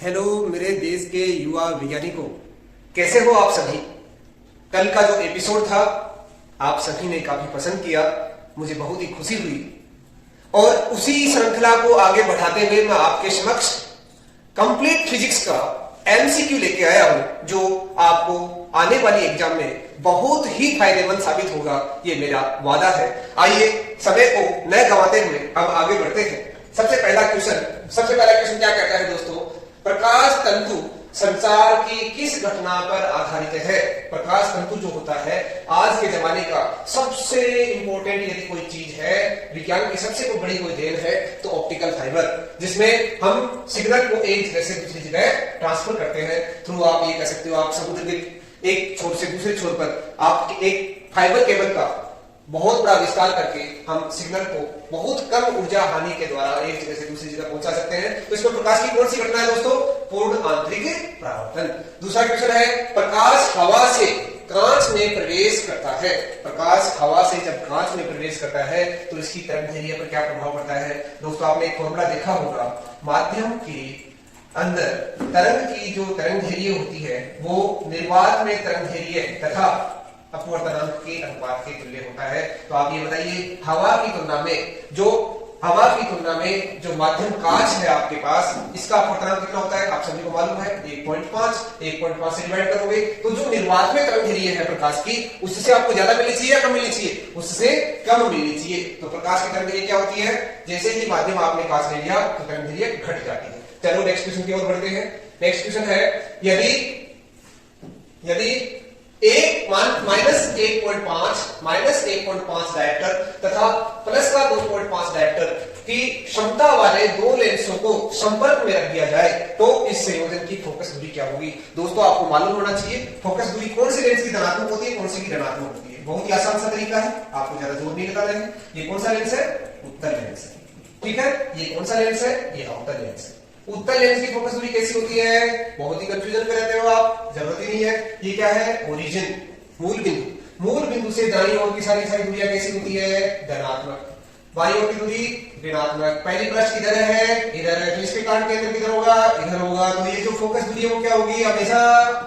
Hello मेरे देश के युवा वैज्ञानिकों, कैसे हो आप सभी। कल का जो एपिसोड था आप सभी ने काफी पसंद किया, मुझे बहुत ही खुशी हुई। और उसी श्रृंखला को आगे बढ़ाते हुए मैं आपके समक्ष कंप्लीट फिजिक्स का एमसीक्यू लेके आया हूं, जो आपको आने वाली एग्जाम में बहुत ही फायदेमंद साबित होगा, ये मेरा वादा है। आइए समय को न गंवाते हुए अब आगे बढ़ते हैं। सबसे पहला क्वेश्चन क्या कहता है दोस्तों, प्रकाश तंतु संसार की किस घटना पर आधारित है। प्रकाश तंतु जो होता है आज के जमाने का सबसे इंपॉर्टेंट यदि कोई चीज है, विज्ञान की सबसे बड़ी कोई देन है तो ऑप्टिकल फाइबर, जिसमें हम सिग्नल को एक जगह से दूसरी जगह ट्रांसफर करते हैं थ्रू, आप ये कह सकते हो, आप समुद्र के एक छोर से दूसरे छोर पर आप एक फाइबर केबल का बहुत बड़ा विस्तार करके हम सिग्नल को बहुत कम ऊर्जा हानि के द्वारा एक जगह से दूसरी जगह पहुंचा सकते हैं। तो इसमें प्रकाश की कौन सी घटना है दोस्तों, पूर्ण आंतरिक परावर्तन। दूसरा क्वेश्चन है, प्रकाश हवा से कांच में प्रवेश करता है। प्रकाश हवा से जब कांच में प्रवेश करता है तो इसकी तरंगदैर्घ्य पर क्या प्रभाव पड़ता है। दोस्तों आपने एक फॉर्मूला देखा होगा, माध्यम के अंदर तरंग की जो तरंगदैर्घ्य होती है वो निर्वात में तरंगदैर्घ्य तथा अपवर्तनांक के अनुपात के तुल्य होता है। तो आप ये बताइए, हवा की तुलना में जो माध्यम कांच है आपके पास, इसका अपवर्तनांक कितना होता है आप सभी को मालूम है, 1.5 से डिवाइड करोगे तो जो निर्वात में तरंगदैर्घ्य है प्रकाश की, उससे आपको ज्यादा मिलनी चाहिए या कम मिलनी चाहिए, उससे कम मिलनी चाहिए। तो प्रकाश की तरंगदैर्घ्य क्या होती है, जैसे ही माध्यम आपने कांच ले लिया तो तरंगदैर्घ्य घट जाती है। चलो नेक्स्ट क्वेश्चन की ओर बढ़ते हैं। नेक्स्ट क्वेश्चन है, यदि माइनस 1.5 डायप्टर तथा प्लस का 2.5 डायप्टर की क्षमता वाले दो लेंसों को संपर्क में रख दिया जाए तो इस संयोजन की फोकस दूरी क्या होगी। दोस्तों आपको मालूम होना चाहिए फोकस दूरी कौन सी लेंस की धनात्मक होती है, कौन सी की ऋणात्मक होती है। बहुत ही आसान सा तरीका है, आपको ज्यादा जोर नहीं लगाना है। ये कौन सा लेंस है, उत्तल लेंस है, ठीक है। ये कौन सा लेंस है, ये अवतल लेंस है। उत्तल लेंस की फोकस दूरी कैसी होती है, बहुत ही कंफ्यूजन में रहते हो आप, जरूरत ही नहीं है। ये क्या है, ओरिजिन, मूल बिंदु से दाईं ओर की सारी दूरियां कैसी होती है, धनात्मक। बाईं ओर की दूरी ऋणात्मक। पहली पृष्ठ किधर है, इधर है, तो इसके कारण केंद्र किधर होगा, इधर होगा। तो ये जो फोकस दूरी है वो क्या होगी, हमेशा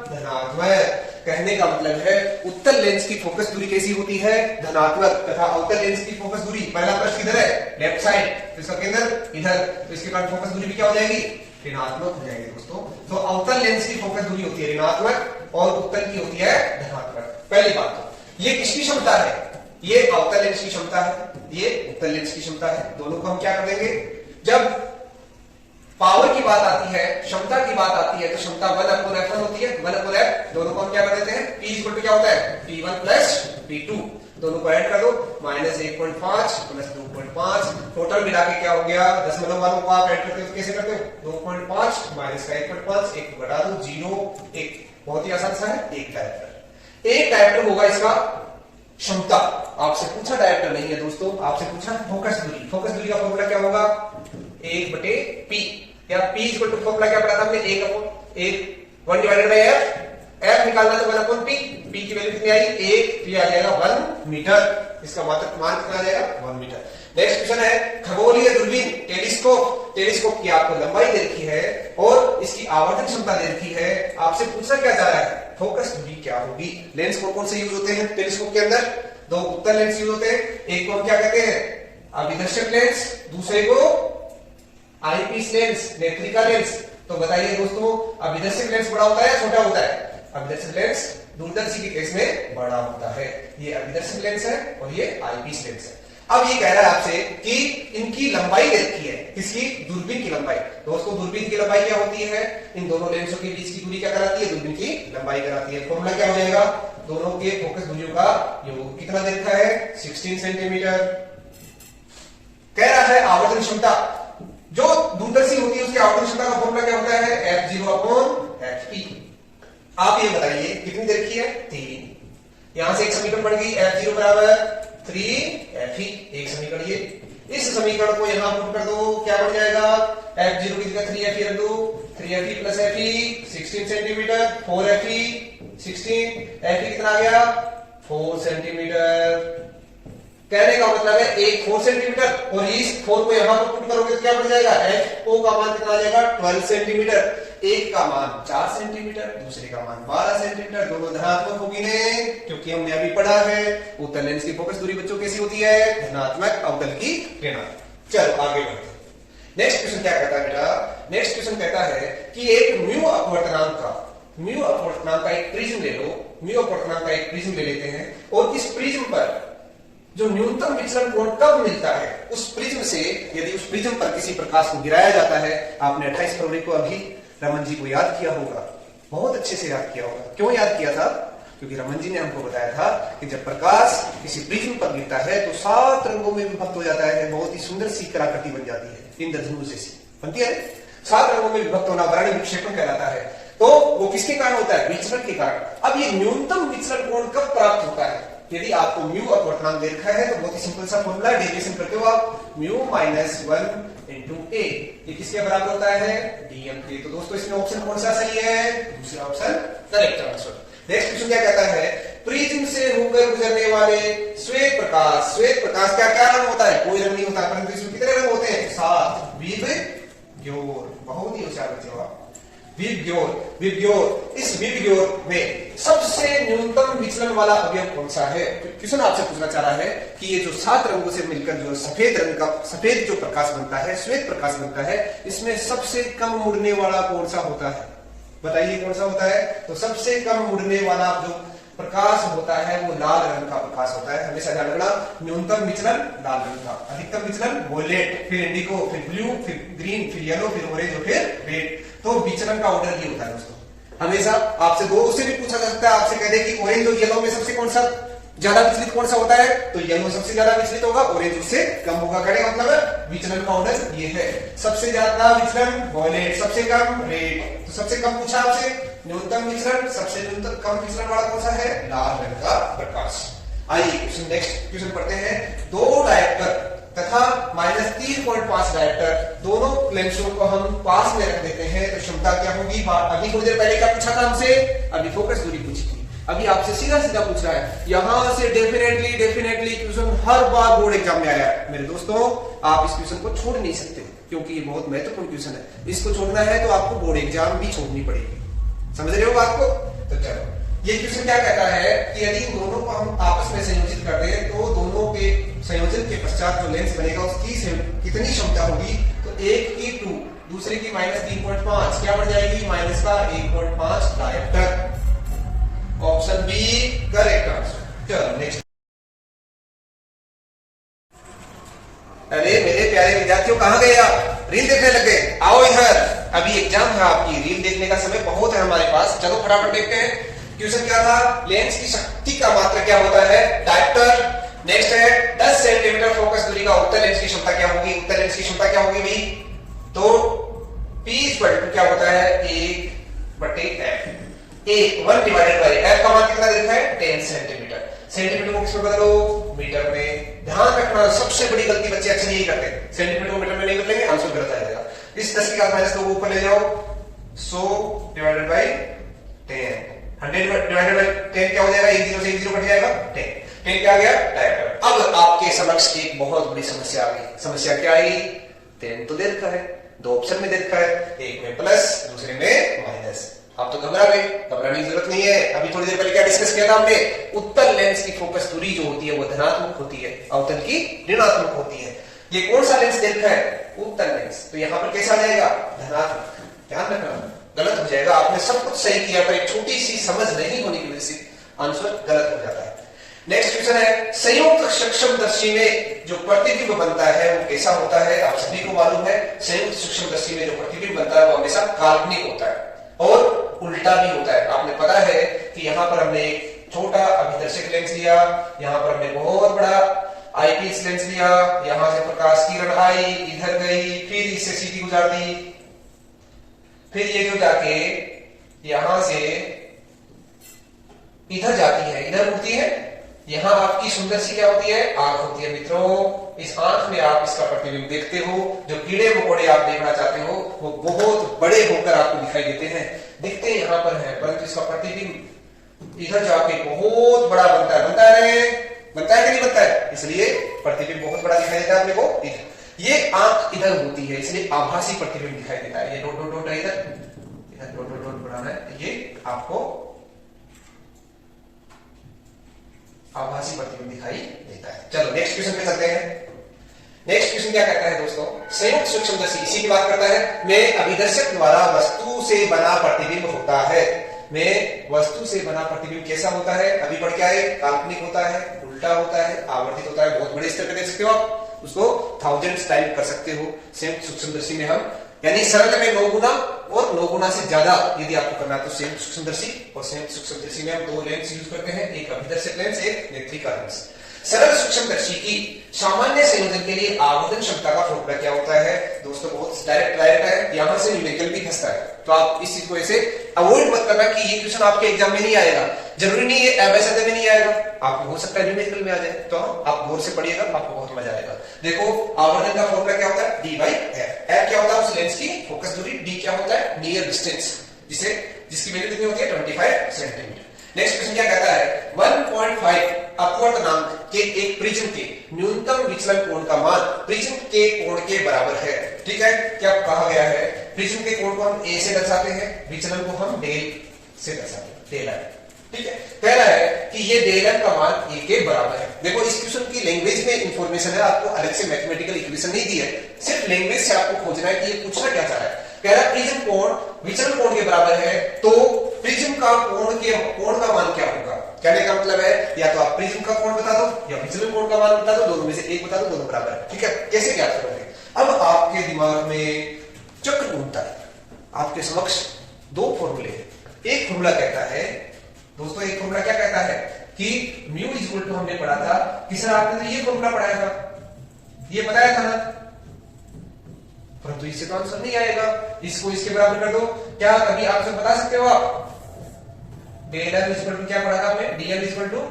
धनात्मक। कहने का मतलब है उत्तल लेंस की फोकस दूरी कैसी होती है, धनात्मक, तथा अवतल लेंस की फोकस दूरी, पहला पृष्ठ किधर है, लेफ्ट साइड, तो इसका केंद्र इधर, तो इसके कारण फोकस दूरी भी क्या हो जाएगी, ऋणात्मक हो जाएगी दोस्तों। तो अवतल लेंस की फोकस दूरी होती है ऋणात्मक और उत्तल की होती है धनात्मक। पहली बात तो ये किसकी क्षमता है, ये अवतल लेंस की क्षमता है, ये उत्तल लेंस की क्षमता है। दोनों को हम क्या कर देंगे, जब पावर की बात आती है, क्षमता की बात आती है, तो क्षमता 1/f1 होती है, 1/f। दोनों को हम क्या कर देते हैं, P क्या होता है, P1 प्लस P2। दोनों को ऐड कर दो, -1.5 प्लस 2.5, टोटल मिला के क्या हो गया, दशमलव वालों को आप ऐड करते हो तो कैसे करते हो, 2.5 माइनस का 1.5, एक घटा दो, 0 1। बहुत ही आसान सा है, एक डायप्टर होगा इसका क्षमता। आपसे पूछा डायप्टर नहीं है दोस्तों, आपसे पूछा फोकस दूरी। फोकस दूरी का फॉर्मूला क्या होगा, 1/P, या P फॉर्मूला क्या पढ़ा था हमने, 1 डिवाइडेड बाय F। F निकालना तो 1/P, P की वैल्यू कितनी आई, 1, तो ये आ जाएगा 1 मीटर। इसका मान कितना आ जाएगा, 1 मीटर। नेक्स्ट क्वेश्चन है, खगोलीय दूरबीन टेलीस्कोप की आपको लंबाई दे रखी है और इसकी आवर्धन क्षमता दे रखी है। आपसे पूछना क्या जा रहा है, फोकस दूरी क्या होगी। लेंस कौन से यूज होते हैं टेलीस्कोप के अंदर, दो उत्तल लेंस यूज होते हैं। एक को हम क्या कहते हैं, अभिदर्शक लेंस, दूसरे को आईपीस लेंस, नेत्रिका लेंस। तो बताइए दोस्तों, अभिदर्शक लेंस बड़ा होता है या छोटा होता है, अभिदर्शक लेंस दूरदर्शी के केस में बड़ा होता है। ये अभिदर्शक लेंस है और ये आईपीस लेंस है। अब ये कह रहा है आपसे कि इनकी लंबाई दे रखी है, किसकी, दूरबीन की लंबाई। दोस्तों दूरबीन की लंबाई क्या होती है, इन दोनों लेंसों के बीच की दूरी क्या कराती है, दूरबीन की लंबाई कराती है। फॉर्मूला क्या हो जाएगा, दोनों के फोकस दूरियों का योग कितना दे रखा है, 16 सेंटीमीटर। कह रहा है आवर्धन क्षमता, जो दूरदर्शी होती है उसकी आवर्धन क्षमता का फॉर्मूला क्या होता है, F0/FP। आप ये बताइए कितनी दे रखी है, 3। यहां से एक समीकरण बन गई, F0 बराबर 3FE, एक समीकरण। ये इस समीकरण को यहां पुट कर दो, क्या बन जाएगा, F0 की जगह 3FE रख दो, 3FE plus FE 16 centimetre, 4FE 16, FE कितना आ गया, 4 सेंटीमीटर। कहने का मतलब है एक 4 सेंटीमीटर और इस 4 को यहां पर पुट करोगे तो क्या बन जाएगा, FO का मान कितना आ जाएगा 12 सेंटीमीटर। एक का मान 4 सेंटीमीटर, दूसरे का मान 12 सेंटीमीटर, दोनों धनात्मक होगी ने, क्योंकि हमने अभी पढ़ा है उत्तल लेंस की फोकस दूरी बच्चों कैसी होती है, धनात्मक, अवतल की ऋणात्मक। चलो आगे बढ़ते हैं। नेक्स्ट क्वेश्चन क्या कहता है बेटा, नेक्स्ट क्वेश्चन कहता है कि एक म्यू अपवर्तनांक का एक प्रिज्म ले लो, म्यू अपवर्तनांक का एक प्रिज्म ले लेते हैं और इस प्रिज्म पर जो न्यूनतम विचलन कोण कब मिलता है, उस प्रिज्म से यदि उस प्रिज्म पर किसी प्रकाश को गिराया जाता है, आपने 28 फरवरी को अभी रमन जी को याद किया होगा, बहुत अच्छे से याद किया होगा। क्यों याद किया था, क्योंकि रमन जी ने हमको बताया था कि जब प्रकाश किसी प्रिज्म पर गिरता है तो 7 रंगों में विभक्त हो जाता है, बहुत ही सुंदर सी कलाकृति बन जाती है, इंद्रधनुष जैसी बनती है। 7 रंगों में विभक्त होना वर्णी विक्षेपण कहलाता है। तो वो किसके कारण होता है, विचलन के कारण। अब ये न्यूनतम विचलन कोण कब प्राप्त होता है, यदि आपको म्यू अपवर्तनांक दे रखा है तो बहुत ही सिंपल सा फॉर्मूला, डेरिवेशन करते हो आप, म्यू माइनस 1 इंटू ए, ये किसके बराबर होता है, डीएम के। तो दोस्तों इसमें ऑप्शन कौन सा सही है, दूसरा option correct answer. Next question क्या कहता है, प्रिज्म से होकर गुजरने वाले श्वेत प्रकाश क्या क्या रंग होता है, कोई रंग नहीं होता, परंतु इसमें कितने रंग होते हैं, 7, विबग्योर, बहुत ही होशियार बच्चे हो आप। विबग्योर, इस विबग्योर में सबसे न्यूनतम विचलन वाला अवयव कौन सा है। क्वेश्चन आपसे पूछना चाह रहा है कि ये जो 7 रंगों से मिलकर जो सफेद रंग का सफेद जो प्रकाश बनता है, श्वेत प्रकाश बनता है, इसमें सबसे कम मुड़ने वाला कौन सा होता है, बताइए कौन सा होता है। तो सबसे कम मुड़ने वाला जो प्रकाश होता है वो लाल रंग का प्रकाश होता है, हमेशा ध्यान रखना। न्यूनतम विचलन लाल रंग का, अधिकतम विचलन वोलेट, फिर इंडिगो, फिर ब्लू, फिर ग्रीन, फिर येलो, फिर ऑरेंज और फिर रेड। तो विचलन का ऑर्डर ये होता है दोस्तों। हमेशा आपसे दो उससे भी पूछा जा सकता है, आपसे कह दे कि ऑरेंज और येलो में सबसे कौन सा ज्यादा विचलित कौन सा होता है, तो येलो सबसे ज्यादा विचलित होगा, ऑरेंज उससे कम होगा। कहने का मतलब है विचलन का ऑर्डर ये है, सबसे ज्यादा विचलन वोलेट, सबसे कम रेड। तो सबसे कम पूछा आपसे न्यूनतम विचलन, सबसे न्यूनतम कम विचलन वाला कौन सा है, लाल रंग का प्रकाश। आइए क्वेश्चन नेक्स्ट क्वेश्चन पढ़ते हैं। 2 डायोप्टर तथा -3.5 डायोप्टर दोनों लेंसों को हम पास में रख देते हैं तो क्षमता क्या होगी। अभी थोड़ी देर पहले क्या पूछा था हमसे, अभी फोकस दूरी पूछी थी, अभी आपसे सीधा सीधा पूछ रहा है। यहां से डेफिनेटली क्वेश्चन हर बार बोर्ड एग्जाम में आया है। मेरे दोस्तों आप इस क्वेश्चन को छोड़ नहीं सकते क्योंकि ये बहुत महत्वपूर्ण क्वेश्चन है, इसको छोड़ना है तो आपको बोर्ड एग्जाम भी छोड़नी पड़ेगी, समझ रहे हो बात को। तो चलो ये क्वेश्चन क्या कहता है कि यदि इन दोनों को हम आपस में संयोजित कर दें तो दोनों के संयोजन के पश्चात जो लेंस बनेगा उसकी कितनी क्षमता होगी, तो एक की 2, दूसरे की -3.5, क्या बढ़ जाएगी, माइनस का 1.5 dioptre. Option B correct answer. चलो नेक्स्ट। अरे मेरे प्यारे विद्यार्थियों कहां गए आप, रील देखने लग गए, आओ इधर, अभी एग्जाम है आपकी, रील देखने का समय बहुत है हमारे पास। चलो फटाफट देखते हैं। क्वेश्चन क्या था, लेंस की शक्ति का मात्रा क्या होता है, डायोप्टर। नेक्स्ट है 10 सेंटीमीटर फोकस दूरी का उत्तल लेंस की क्षमता क्या होगी, उत्तल लेंस की क्षमता क्या होगी भाई, तो P क्या होता है, 1/f, 1 डिवाइडेड बाय f का मान कितना देखा है, 10 सेंटीमीटर। सेंटीमीटर को किसमें बदलो, मीटर में। ध्यान रखना सबसे बड़ी गलती बच्चे अक्सर यही करते हैं, सेंटीमीटर को मीटर में नहीं बदलेंगे, आंसर गलत आ जाएगा। इस 10 की घात -2 को ऊपर ले जाओ, 100 डिवाइडेड बाय 10, 100 डिवाइडेड बाय 10 क्या हो जाएगा, 1 0 से 1 0 कट जाएगा, 10 क्या आ गया, डायोप्टर। अब आपके समक्ष एक बहुत बड़ी समस्या आ गई। समस्या क्या आई, 10 तो दे रखा है, 2 ऑप्शन में दे रखा है, एक में प्लस दूसरे में माइनस। आप तो घबरा गए, घबराने की जरूरत नहीं है। अभी थोड़ी देर पहले क्या डिस्कस किया था हमने, उत्तल लेंस की फोकस दूरी जो होती है वो धनात्मक होती है, अवतल की ऋणात्मक होती है। ये कौन सा लेंस दे रखा है, उत्तल लेंस, तो यहां पर कैसा आ जाएगा, धनात्मक। ध्यान रखना गलत हो जाएगा, आपने सब कुछ सही किया पर एक छोटी सी समझ नहीं होने की वजह से आंसर गलत हो जाता है। नेक्स्ट क्वेश्चन है, संयुक्त सूक्ष्मदर्शी में जो प्रतिबिंब बनता है वो कैसा होता है, आप सभी को मालूम है। संयुक्त सूक्ष्मदर्शी में जो प्रतिबिंब बनता है वो हमेशा काल्पनिक होता है और उल्टा भी होता है। आपने पता है कि यहाँ पर हमने एक छोटा अभिदर्शक लेंस लिया, यहाँ पर हमने बहुत बड़ा आईपीएस लेंस लिया, यहां से प्रकाश किरण आई, इधर गई, फिर इससे सीधी गुजार दी, फिर ये जो जाके यहां से इधर जाती है, इधर उठती है। यहां आपकी सुंदर सी क्या होती है, आंख होती है। मित्रों इस आंख में आप इसका प्रतिबिंब देखते हो, जो कीड़े मकोड़े आप देखना चाहते हो वो बहुत बड़े होकर आपको दिखाई देते हैं, दिखते यहां पर है, परंतु इसका प्रतिबिंब इधर जाके बहुत बड़ा बनता है बनता है कि नहीं बनता है? इसलिए प्रतिबिंब बहुत बड़ा दिखाई देता है अपने को इधर। ये आंख इधर होती है इसलिए आभासी प्रतिबिंब दिखाई देता है। ये डॉट डॉट डॉट है इधर, इधर डॉट डॉट डॉट बनाना है, ये आपको आभासी प्रतिबिंब दिखाई देता है। चलो नेक्स्ट क्वेश्चन पे चलते हैं। नेक्स्ट क्वेश्चन क्या कहता है दोस्तों? संयुक्त सूक्ष्मदर्शी इसी की बात करता है। में अभिदर्शक द्वारा वस्तु से बना प्रतिबिंब होता है। में वस्तु से बना प्रतिबिंब कैसा होता है? अभी पढ़ के आए, काल्पनिक होता है, उल्टा होता है, आवर्तित होता है। बहुत बड़े स्तर पे देख सकते हो आप, उसको 1000 टाइप कर सकते हो। संयुक्त सूक्ष्मदर्शी में हम यानी सरल में 9 गुना और 9 गुना से ज्यादा यदि आपको करना है तो संयुक्त सूक्ष्मदर्शी। और संयुक्त सूक्ष्मदर्शी में हम 2 लेंस यूज करते हैं, एक अभिदर्शक लेंस, एक नेत्रिका लेंस। सरल सूक्ष्मदर्शी की सामान्य संयोजन के लिए आवर्धन क्षमता का फॉर्मूला क्या होता है? दोस्तों बहुत डायरेक्ट है, यहां से न्यूमेरिकल भी फंसता है, तो आप इस चीज को ऐसे अवॉइड मत करना कि ये क्वेश्चन आपके एग्जाम में नहीं आएगा। जरूरी नहीं है एमएसएड में नहीं आएगा, आपको हो सकता है न्यूमेरिकल में आ जाए, तो आप गौर से पढ़िएगा, आपको बहुत मजा आएगा। देखो आवर्धन का फॉर्मूला क्या होता है? D by F. एफ क्या होता है? उस लेंस की फोकस दूरी। डी क्या होता है? नियर डिस्टेंस, जिसकी वैल्यू कितनी होती है? 25 सेंटीमीटर। नेक्स्ट क्वेश्चन क्या कहता है? 1.5 अपवर्तनांक के एक प्रिज्म के न्यूनतम विचलन कोण का मान प्रिज्म के कोण के बराबर है। ठीक है, क्या कहा गया है? प्रिज्म के कोण को हम ए से दर्शाते हैं, विचलन को हम डेल से दर्शाते हैं, डेल आई। ठीक है, पहला है कि ये डेल एम का मान ए के बराबर है। देखो इस क्वेश्चन की लैंग्वेज में इंफॉर्मेशन है, आपको अलग से मैथमेटिकल इक्वेशन नहीं दी है, सिर्फ लैंग्वेज से आपको खोजना है कि ये पूछना क्या चाह रहा है। कह रहा है प्रिज्म कोण विचलन कोण के बराबर है, तो प्रिज्म का कोण का मान क्या होगा? कहने का मतलब है या तो आप प्रिज्म का कोण बता दो या विचलन कोण का मान बता दो, दोनों में से एक बता दो, दोनों बराबर है। ठीक है, कैसे ज्ञात करोगे? अब आपके दिमाग में चक्र घूमता है, आपके समक्ष 2 फॉर्मूले हैं। एक फॉर्मूला कहता है दोस्तों, एक फॉर्मूला क्या कहता है कि म्यू इज इक्वल टू, हमने पढ़ा था कि सर आपने तो ये फॉर्मूला पढ़ाया था, ये बताया था ना, परंतु इससे तो आंसर नहीं आएगा। इसको इसके बराबर कर दो। क्या कभी आंसर बता सकते हो आप? डेल एम इक्वल टू क्या पढ़ा था हमने? DM equal to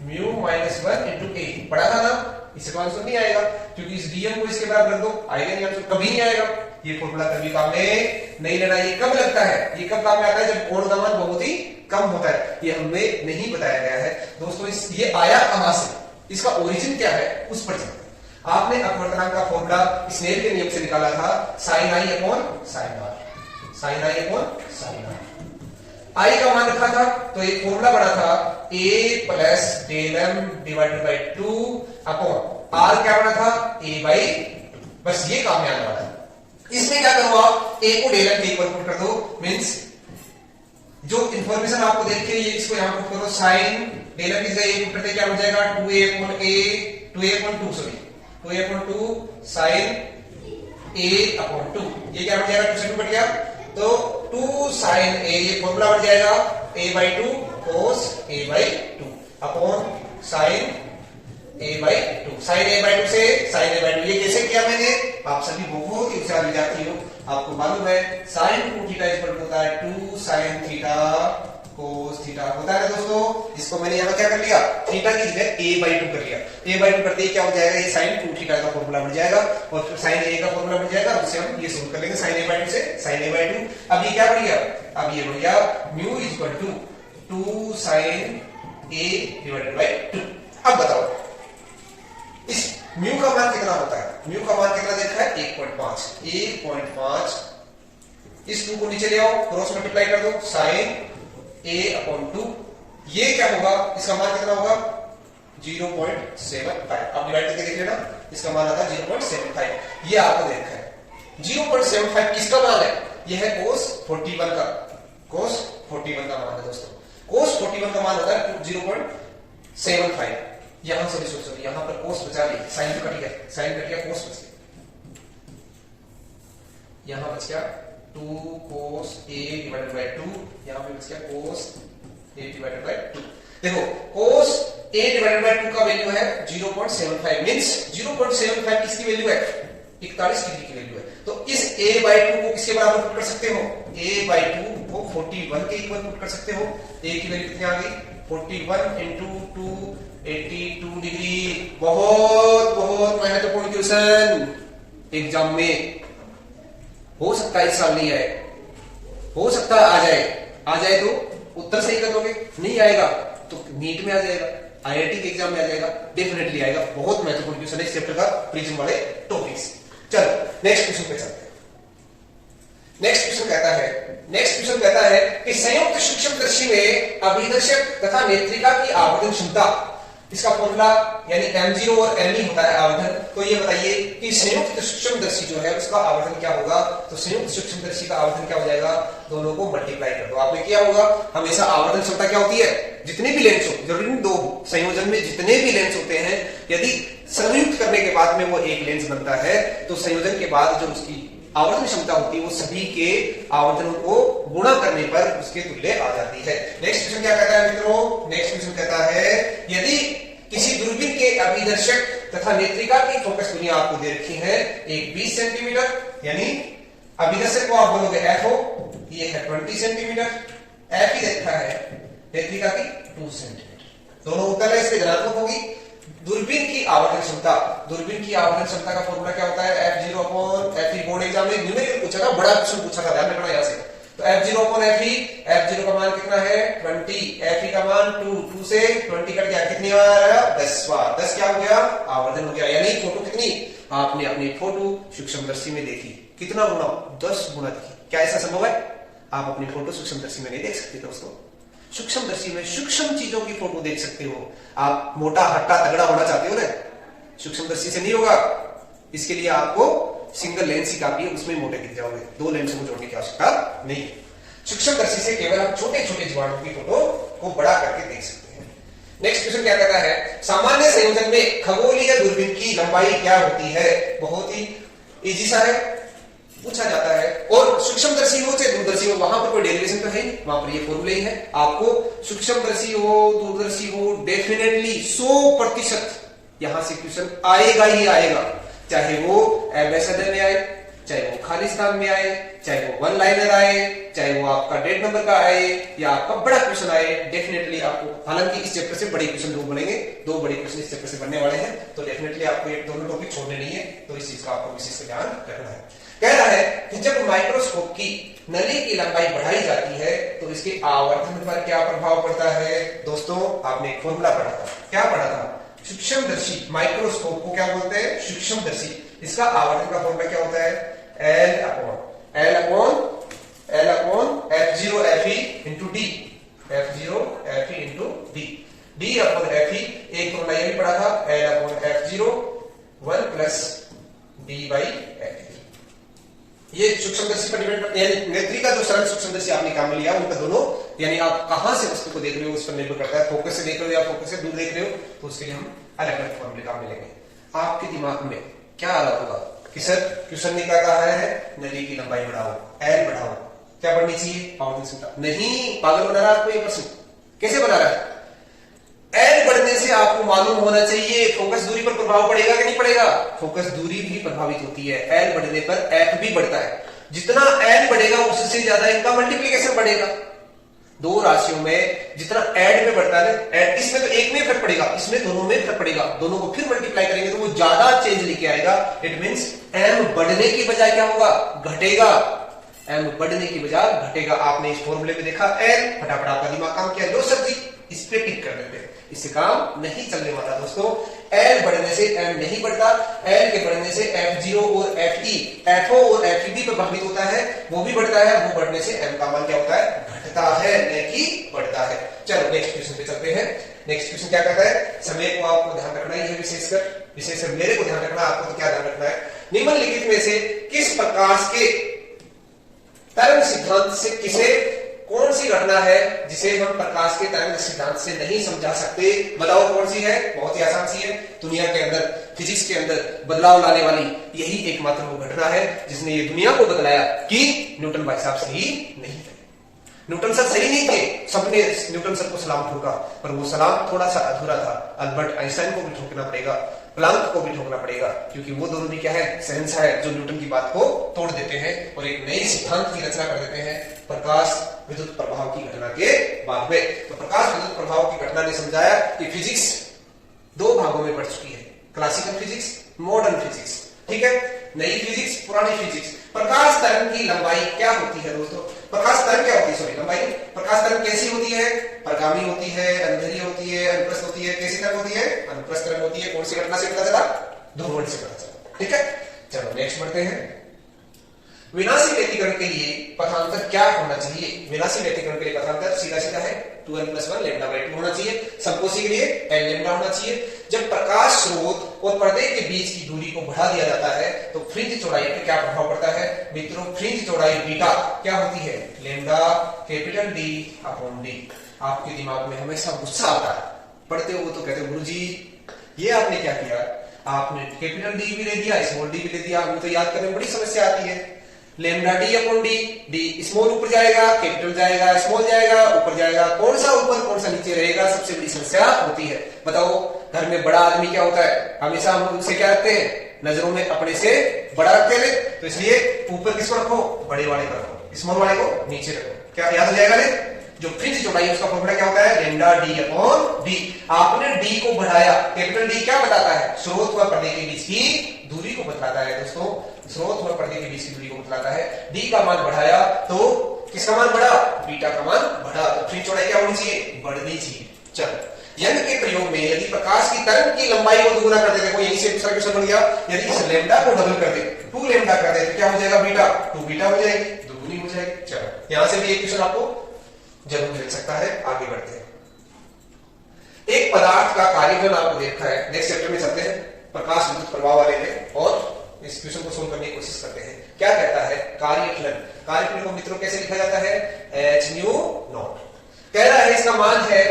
mu minus 1 into a पढ़ा था ना, इससे तो आंसर नहीं आएगा, क्योंकि इस डीएम को इसके बराबर कर दो, आएगा नहीं आंसर, कभी नहीं आएगा। ये फॉर्मूला कभी काम में नहीं लेना। ये कब लगता है? ये कब काम में आता है? जब कोण का मान बहुत ही कम होता है। ये हमें नहीं बताया गया है दोस्तों। ये आया कहां से, इसका ओरिजिन क्या है, उस पर चलते। आपने अपवर्तनांक का फॉर्मूला स्नेल के नियम से निकाला था, sine I upon sine R, sine I upon sine R. I का मान रखा था तो एक फॉर्मूला बना था a plus del m divided by 2 upon r क्या बना था? a by 2। बस ये काम में आने वाला है। इसमें क्या करो आप? a को डेल एम के इक्वल पुट कर दो, मींस जो इंफॉर्मेशन आपको देख के इसको यहां पुट करो, साइन डेल एम की जगह पुट करते क्या हो जाएगा? 2a upon a, 2a upon 2 sorry 2a upon 2 sine a upon 2। ये क्या बन जाएगा? 2 से 2 कट गया तो 2 साइन a, ये फॉर्मूला बन जाएगा a by 2 cos a by 2 upon sine a by 2। Sine a by 2 से साइन a बाई 2, ये कैसे किया मैंने? आप सभी बहुत ही होशियार विद्यार्थी हो, आपको मालूम है साइन 2 थीटा इक्वल होता है 2 साइन थीटा कोस थीटा होता है ना दोस्तों। इसको मैंने यहां क्या कर लिया? थीटा की जगह a बाई 2 कर लिया। a बाई 2 करते ही क्या हो जाएगा? ये साइन 2 थीटा का फॉर्मूला बन जाएगा और फिर साइन a का फॉर्मूला बन जाएगा, उससे हम ये सोल्व कर लेंगे साइन a बाई 2 से साइन a बाई 2। अब ये क्या बन गया? अब ये बन गया mu is equal to 2 sine a divided by 2। अब बताओ इस म्यू का मान कितना होता है? म्यू का मान कितना देखा है? 1.5। 1.5 इस 2 को नीचे ले आओ, क्रॉस मल्टीप्लाई कर दो, साइन a अपॉन 2। ये क्या होगा? इसका मान कितना होगा? 0.75। आप डिवाइड करके देख लेना, इसका मान आता है 0.75। ये आपको देखा है 0.75 किसका मान है? यह है cos 41 का, cos 41 का मान है दोस्तों। cos 41 का मान होता है 0.75। यहां सॉरी यहां पर cos बचा ली, साइन तो कट गया, साइन कट गया, cos बच गया, यहां बच गया 2 cos a डिवाइडेड बाय 2, यहां पे बच गया cos a डिवाइडेड बाय 2। देखो cos a डिवाइडेड बाय 2 का वैल्यू है 0.75, मींस 0.75 किसकी वैल्यू है? 41 डिग्री की वैल्यू है। तो इस a बाय 2 को किसके बराबर पुट कर सकते हो? a बाय 2 को 41 के इक्वल पुट कर सकते हो। a की वैल्यू कितनी आ गई? 41 into 2 82 डिग्री। बहुत बहुत महत्वपूर्ण क्वेश्चन एग्जाम में, हो सकता है इस साल नहीं आए, हो सकता है आ जाए तो उत्तर सही कर दोगे, नहीं आएगा तो नीट में आ जाएगा। आईआईटी के एग्जाम में आ जाएगा, डेफिनेटली आएगा, बहुत महत्वपूर्ण क्वेश्चन है इस चैप्टर का प्रिज्म वाले टॉपिक्स। चलो नेक्स्ट क्वेश्चन पे चलते हैं। नेक्स्ट क्वेश्चन कहता है कि संयुक्त सूक्ष्मदर्शी में अभिदर्शक तथा नेत्रिका की आवर्धन क्षमता, इसका फॉर्मूला यानी m0 और m होता है आवर्धन। तो ये बताइए कि संयुक्त सूक्ष्मदर्शी जो है उसका आवर्धन क्या होगा। तो संयुक्त सूक्ष्मदर्शी का आवर्धन क्या हो जाएगा, दोनों को मल्टीप्लाई कर दो। आपने किया होगा, हमेशा आवर्धन क्षमता क्या होती है, जितने भी लेंस हो, जरूरी नहीं दो, संयोजन में जितने भी लेंस होते हैं यदि संयुक्त करने के बाद में वो एक लेंस बनता है तो संयोजन के बाद जो उसकी आवर्धन क्षमता होती है वो सभी के आवर्धनों को गुणा करने पर उसके तुल्य आ जाती है। नेक्स्ट क्वेश्चन क्या कहता है मित्रों, नेक्स्ट क्वेश्चन कहता है यदि किसी दूरबीन के अभिदर्शक तथा नेत्रिका की फोकस दूरियां आपको दे रखी है, एक 20 सेंटीमीटर यानी अभिदर्शक को आप बोलोगे एफ हो, ये है 20 सेंटीमीटर, एफ ही देखा है, नेत्रिका की 2 सेंटीमीटर, दोनों उत्तर है इसके धनात्मक होगी। दूरबीन की आवर्धन क्षमता, दूरबीन की आवर्धन क्षमता का फॉर्मूला क्या होता है, f0 upon f board exam में न्यूमेरिकल पूछा था, बड़ा क्वेश्चन पूछा था, ध्यान रखना यहां से। तो f0 अपॉन f0 का मान कितना है 20, f का मान 2 से 20 कट गया, कितनी बार आया 10 बार, 10 क्या हो गया आवर्धन हो गया। यानी फोटो कितनी आपने अपनी फोटो सूक्ष्मदर्शी में देखी, कितना गुना 10 गुना देखी। क्या ऐसा संभव है, आप अपनी फोटो सूक्ष्मदर्शी में नहीं देख सकते दोस्तों, सूक्ष्मदर्शी में सूक्ष्म चीजों की फोटो देख सकते हो। आप मोटा हट्टा तगड़ा होना चाहते हो ना, सूक्ष्मदर्शी से नहीं होगा, इसके लिए आपको सिंगल लेंस ही काफी है, उसमें मोटे दिख जाओगे, 2 लेंसों को जोड़ने की आवश्यकता नहीं है। सूक्ष्मदर्शी से केवल आप छोटे छोटे जीवाणु की फोटो को बड़ा करके देख सकते हैं। नेक्स्ट क्वेश्चन क्या कहता है, सामान्य संयोजन में खगोलीय दूरबीन की लंबाई क्या होती है। बहुत ही इजी सा है, पूछा जाता है। और सूक्ष्मदर्शी हो चाहे दूरदर्शी हो, वहां पर कोई डेरिवेशन तो है नहीं, वहां पर ये फॉर्मूला ही है। आपको सूक्ष्मदर्शी हो दूरदर्शी हो डेफिनेटली 100% यहां से क्वेश्चन आएगा ही आएगा, चाहे वो एम्बेसडर में आए, चाहे वो खालिस्तान में आए, चाहे वो वन लाइनर आए, चाहे वो आपका डेढ़ नंबर का आए या आपका बड़ा क्वेश्चन आए, डेफिनेटली आपको, हालांकि इस चैप्टर से बड़े क्वेश्चन 2 बनेंगे, 2 बड़े क्वेश्चन इस चैप्टर से बनने वाले हैं, तो डेफिनेटली आपको ये दोनों टॉपिक छोड़ने नहीं है, तो इस चीज का आपको विशेष ध्यान रखना है। कह रहा है कि जब माइक्रोस्कोप की नली की लंबाई बढ़ाई जाती है तो इसके आवर्धन पर क्या प्रभाव पड़ता है। दोस्तों आपने एक फॉर्मूला पढ़ा था, क्या पढ़ा था, सूक्ष्मदर्शी, माइक्रोस्कोप को क्या बोलते हैं सूक्ष्मदर्शी, इसका आवर्धन का फॉर्मूला क्या होता है L upon f0 fe into d, f0 fe into d, d upon fe, एक फॉर्मूला ये भी पढ़ा था L upon f0 1 plus d by fe। ये सूक्ष्मदर्शी पर डिपेंड करता है, यानी नेत्रिका जो सरल सूक्ष्मदर्शी आपने काम में लिया उनका दोनों, यानी आप कहां से वस्तु को देख रहे हो उस पर निर्भर करता है, फोकस से देख रहे हो या फोकस से दूर देख रहे हो, तो उसके लिए हम अलग अलग फॉर्मूले काम में लेंगे। आपके दिमाग में क्या आ रहा होगा कि सर क्वेश्चन ने क्या कहा है, नली की लंबाई बढ़ाओ, एल बढ़ाओ, क्या बढ़नी चाहिए आवर्धन क्षमता, नहीं, पागल बना रहा है आपको ये प्रश्न, कैसे बना रहा है, एल बढ़ने से आपको मालूम होना चाहिए फोकस दूरी पर प्रभाव पड़ेगा कि नहीं पड़ेगा, फोकस दूरी भी प्रभावित होती है, एल बढ़ने पर एफ भी बढ़ता है, जितना एल बढ़ेगा उससे ज्यादा इनका मल्टीप्लीकेशन बढ़ेगा। 2 राशियों में जितना एड में बढ़ता है, एड इसमें तो एक में फर्क पड़ेगा, इसमें दोनों में फर्क पड़ेगा, दोनों को फिर मल्टीप्लाई करेंगे तो वो ज्यादा चेंज लेके आएगा। इट मींस एम बढ़ने की बजाय क्या होगा, घटेगा, एम बढ़ने की बजाय घटेगा। आपने इस फॉर्मूले में देखा एल, फटाफट आपका दिमाग काम किया, लो सर जी इस पे टिक कर देते हैं, इससे काम नहीं चलने वाला दोस्तों। एल बढ़ने से एम नहीं बढ़ता, एल के बढ़ने से f0 और fe, fo और fe भी प्रभावित होता है, वो भी बढ़ता है, वो बढ़ने से एम का मान क्या होता है, घटता है, न कि बढ़ता है। चलो नेक्स्ट क्वेश्चन पे चलते हैं। नेक्स्ट क्वेश्चन क्या कहता है, समय को आपको ध्यान रखना ही है, विशेषकर मेरे को ध्यान रखना, आपको तो क्या ध्यान रखना है, निम्नलिखित में से किस प्रकाश के तरंग सिद्धांत से किसे, कौन सी घटना है जिसे हम प्रकाश के तरंग सिद्धांत से नहीं समझा सकते, बताओ कौन सी है। बहुत ही आसान सी है, दुनिया के अंदर, फिजिक्स के अंदर बदलाव लाने वाली यही एकमात्र वो घटना है जिसने ये दुनिया को बदलाया कि न्यूटन भाई साहब सही नहीं थे, न्यूटन सर सही नहीं थे, सबने न्यूटन सर को सलाम ठोका, पर वो सलाम थोड़ा सा अधूरा था। अल्बर्ट आइंस्टाइन को भी ठोकना पड़ेगा, प्लांक को भी ठोकना पड़ेगा, क्योंकि वो दोनों भी क्या है, शहंशाह है जो न्यूटन की बात को तोड़ देते हैं और एक नई सिद्धांत की रचना कर देते हैं, प्रकाश विद्युत प्रभाव की घटना के बाद में। तो प्रकाश विद्युत प्रभाव की घटना ने समझाया कि फिजिक्स 2 भागों में बढ़ चुकी है, क्लासिकल फिजिक्स, मॉडर्न फिजिक्स, ठीक है। नई फिजिक्स पुरानी फिजिक्स। प्रकाश तरंग की लंबाई क्या होती है दोस्तों? प्रकाश तरंग क्या होती है? सॉरी लंबाई। प्रकाश तरंग कैसी होती है? परगामी होती है, अंधेरी होती है, अनुप्रस्थ होती है। कैसी तरंग होती है? अनुप्रस्थ तरंग होती है। कौन सी घटना से पता चला? ध्रुवण से पता चला। ठीक है, चलो नेक्स्ट बढ़ते हैं। विनाशी व्यतिकरण के लिए पथांतर क्या होना चाहिए? विनाशी व्यतिकरण के लिए पथांतर सीधा सीधा है 2n + 1 λ/2 होना चाहिए। समकोशी के लिए n λ होना चाहिए। जब प्रकाश स्रोत और पर्दे के बीच की दूरी को बढ़ा दिया जाता है तो फ्रिंज चौड़ाई पर क्या प्रभाव पड़ता है? मित्रों फ्रिंज चौड़ाई बीटा क्या होती है? Lambda capital D/D। आपके दिमाग में हमेशा गुस्सा आता है, पढ़ते हो तो कहते हो गुरुजी ये आपने क्या किया? आपने कैपिटल D भी ले दिया, स्मॉल d भी ले दिया। हमें तो याद करने में बड़ी समस्या आती है। लैम्डा D/D, D स्मॉल ऊपर जाएगा, कैपिटल जाएगा, स्मॉल जाएगा, ऊपर जाएगा। कौन सा ऊपर कौन सा नीचे रहेगा? सबसे बड़ी समस्या होती है। बताओ घर में बड़ा आदमी क्या होता है? हमेशा हम उनसे क्या रखते हैं? नजरों में अपने से बड़ा रखते हैं। तो इसलिए ऊपर किसको रखो? बड़े वाले को रखो, स्मॉल वाले को नीचे रखो। क्या याद हो जाएगा? जो फ्रिंज चौड़ाई उसका फॉर्मूला क्या होता है? Lambda D/D। आपने D को बढ़ाया, कैपिटल D क्या बताता है? स्रोत व पर्दे के बीच की दूरी को बतलाता है दोस्तों। स्रोत व पर्दे के बीच की दूरी को बतलाता है। D का मान बढ़ाया तो किसका मान बढ़ा? बीटा का मान बढ़ा। तो फ्रिंज चौड़ाई क्या होनी चाहिए? बढ़नी चाहिए। चलो यंग के प्रयोग में यदि प्रकाश की तरंग की लंबाई को दुगुना कर देते, यहीं से दूसरा क्वेश्चन बन गया। यदि इस लैम्डा को डबल कर दे, 2 लैम्डा कर दे तो क्या हो जाएगा? बीटा 2 बीटा हो जाएगी, दुगुनी हो जाएगी। चलो यहां से भी एक क्वेश्चन आपको जरूर मिल सकता है। आगे बढ़ते हैं। एक पदार्थ का कार्यघन आपको देखा है। नेक्स्ट चैप्टर में चलते हैं प्रकाश विद्युत प्रवाह वाले में और इस क्वेश्चन को सोल्व करने की कोशिश करते हैं। क्या कहता है? कार्यफलन। कार्यफलन को मित्रों कैसे लिखा जाता है? h/0। कह रहा है इसका मान है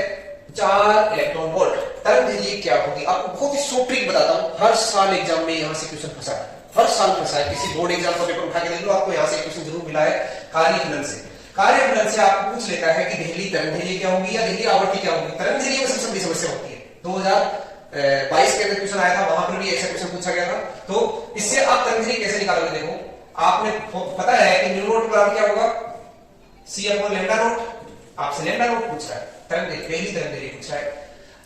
4 इलेक्ट्रॉन वोल्ट। तरंग दैर्घ्य क्या होगी? आपको बहुत ही सॉफ्ट बताता हूं। हर साल एग्जाम में यहां से क्वेश्चन फंसा है, हर साल फंसा है। किसी बोर्ड एग्जाम का पेपर उठा के देख लो, आपको यहां से क्वेश्चन जरूर मिला है कार्यफलन से। कार्यफलन से आपको पूछ लेता है कि देहली तरंग दैर्घ्य क्या होगी या देहली आवृत्ति क्या होगी। तरंग दैर्घ्य में सबसे बड़ी समस्या होती है। 2022 के अंदर क्वेश्चन आया था, वहां पर भी ऐसा क्वेश्चन पूछा गया था। तो इससे आप तरंग दैर्घ्य कैसे निकालोगे? देखो आपने पता है कि म्यू नॉट बराबर क्या होगा? C/λ0। आपसे लैम्डा नॉट पूछ रहा है, तरंग दैर्घ्य, पहली तरंग दैर्घ्य पूछ रहा है।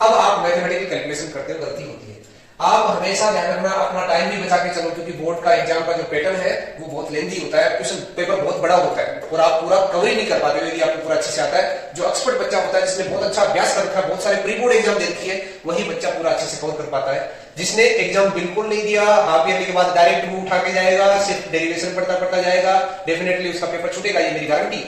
अब आप मैथमेटिकल कैलकुलेशन करते हो, गलती होती है। आप हमेशा ध्यान रखना, अपना टाइम भी बचा के चलो, क्योंकि बोर्ड का एग्जाम का जो पैटर्न है वो बहुत लेंथी होता है। क्वेश्चन पेपर बहुत बड़ा होता है और आप पूरा कवर ही नहीं कर पाते हो यदि आपको पूरा अच्छे से आता है। जो एक्सपर्ट बच्चा होता है, जिसने बहुत अच्छा अभ्यास कर रखा है, बहुत सारे प्री बोर्ड एग्जाम दे रखी है, वही बच्चा पूरा अच्छे से कवर कर पाता है। जिसने एग्जाम बिल्कुल नहीं दिया, हाफ ईयरली के बाद डायरेक्ट मुंह उठा के जाएगा, सिर्फ डेरिवेशन पढ़ता जाएगा, डेफिनेटली उसका पेपर छूटेगा, ये मेरी गारंटी।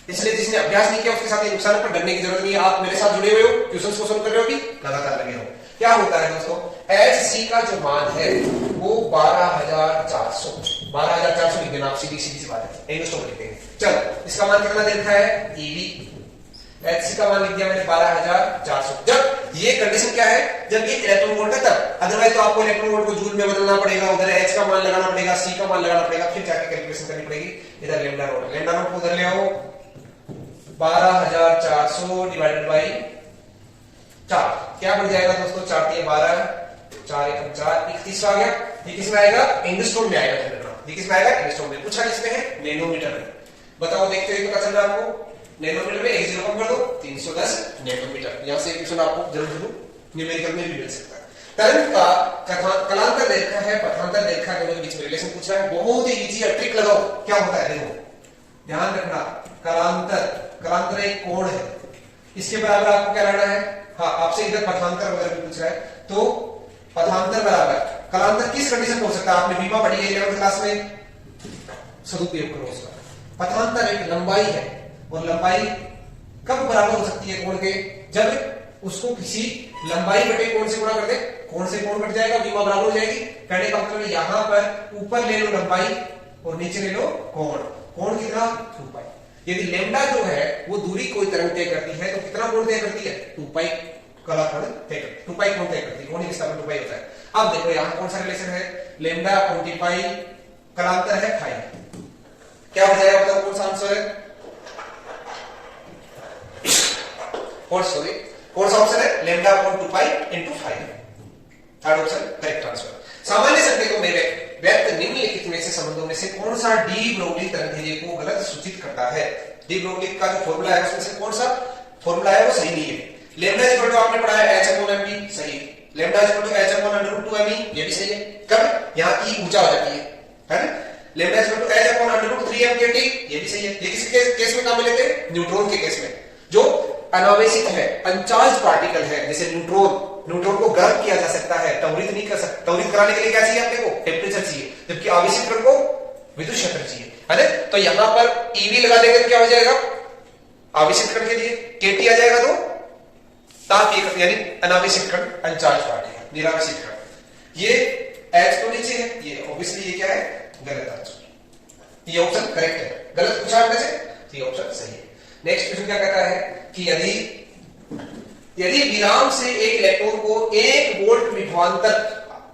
इसलिए जिसने अभ्यास नहीं किया उसके साथ ये नुकसान है, पर डरने की जरूरत नहीं है। आप मेरे साथ जुड़े हुए हो, क्वेश्चंस को सोल्व कर रहे हो, भी लगातार लगे हो। क्या होता है दोस्तों? Hc का जो मान है वो 12,400 लिख देना आप, सीधी सी बात है, इंग्लिश में लिखते हैं। चलो इसका मान कितना दे रखा है? eV। Hc का मान लिख दिया मैंने 12,400। जब ये कंडीशन क्या है? जब ये इलेक्ट्रॉन वोल्ट है तब, अदरवाइज तो आपको इलेक्ट्रॉन वोल्ट को जूल में बदलना पड़ेगा, उधर H का मान लगाना पड़ेगा, C का मान लगाना पड़ेगा, फिर जाके कैलकुलेशन करनी पड़ेगी। इधर लैम्डा नॉट को उधर ले आओ, 12,400 डिवाइडेड बाई 4 क्या बन जाएगा दोस्तों? 4 × 12, 4 × 4 31 आ गया। ये किसमें आएगा? एंगस्ट्रॉम में आएगा। ये किसमें आएगा? एंगस्ट्रॉम में। पूछा किसमें है? नैनोमीटर में। बताओ, देखते हुए पता चल रहा है आपको? नैनोमीटर में 1 0 कम कर दो, 310 नैनोमीटर। यहां से क्वेश्चन आपको जरूर न्यूमेरिकल में भी मिल सकता है। तरंग का कलांतर रेखा है, पथांतर रेखा दोनों के बीच में रिलेशन पूछ रहा है। बहुत ही इजी है, ट्रिक लगाओ। क्या होता है देखो, ध्यान रखना। कलांतर एक कोण है, इसके बराबर आपको क्या लाना है? हाँ, आपसे इधर पथांतर वगैरह भी पूछ रहा है, तो पथांतर बराबर कलांतर किस कंडीशन में हो सकता है? आपने बीमा पढ़ी है 11th क्लास में, सदुपयोग करो उसका। पथांतर एक लंबाई है, और लंबाई कब बराबर हो सकती है कोण के? जब उसको किसी लंबाई बटे कोण से गुणा कर दे, कोण से कोण कट जाएगा, बीमा बराबर हो जाएगी। कहने का मतलब यहां पर ऊपर ले लो लंबाई और नीचे ले लो कोण। कोण कितना? 2π। यदि लैम्डा जो है वो दूरी कोई तरंग तय करती है तो कितना कोण तय करती है? 2π कलाकोण तय करती है, 2π कोण तय करती है, कोण विस्थापन 2π होता है। अब देखो यहां कौन सा रिलेशन है? लैम्डा अपॉन 2π, कलांतर है फाई। क्या हो जाएगा? बताओ कौन सा आंसर है? कौन सा ऑप्शन है? Lambda upon 2π into phi. Third option correct answer. सामान्य संकेतों में व्यक्त निम्नलिखित में से संबंधों में से कौन सा डी ब्रोगली तरंग दैर्घ्य को गलत सूचित करता है? डी ब्रोगली का जो फॉर्मूला है उसमें से कौन सा फॉर्मूला है वो सही नहीं है। लैम्डा इक्वल टू आपने पढ़ा है h/mv, सही। लैम्डा इक्वल टू h/√2mE, ये भी सही है। कब? यहां की ऊर्जा हो जाती है, है ना। Lambda is equal to h upon under root 3m kT, ये भी सही है। ये किसके केस में काम में लेते हैं? न्यूट्रॉन के केस में, जो अनावेशित है, अनचार्ज पार्टिकल है, जैसे न्यूट्रॉन। न्यूट्रॉन को गर्म किया जा सकता है, त्वरित नहीं कर सकता। त्वरित कराने के लिए क्या चाहिए अपने को? टेम्परेचर चाहिए, जबकि आवेशित कण को विद्युत क्षेत्र चाहिए, है ना। तो यहां पर ईवी लगा देंगे तो क्या हो जाएगा? आवेशित कण के लिए केटी आ जाएगा, तो ताप यानी अनावेशित कण, अनचार्ज पार्टिकल, निरावेशित कण। ये एच तो नीचे है, ये ऑब्वियसली ये क्या है? गलत आंसर। ये ऑप्शन करेक्ट है। गलत पूछा हमने से, तो ये ऑप्शन सही है। नेक्स्ट क्वेश्चन क्या कहता है कि यदि विराम से एक इलेक्ट्रॉन को 1 वोल्ट विभवांतर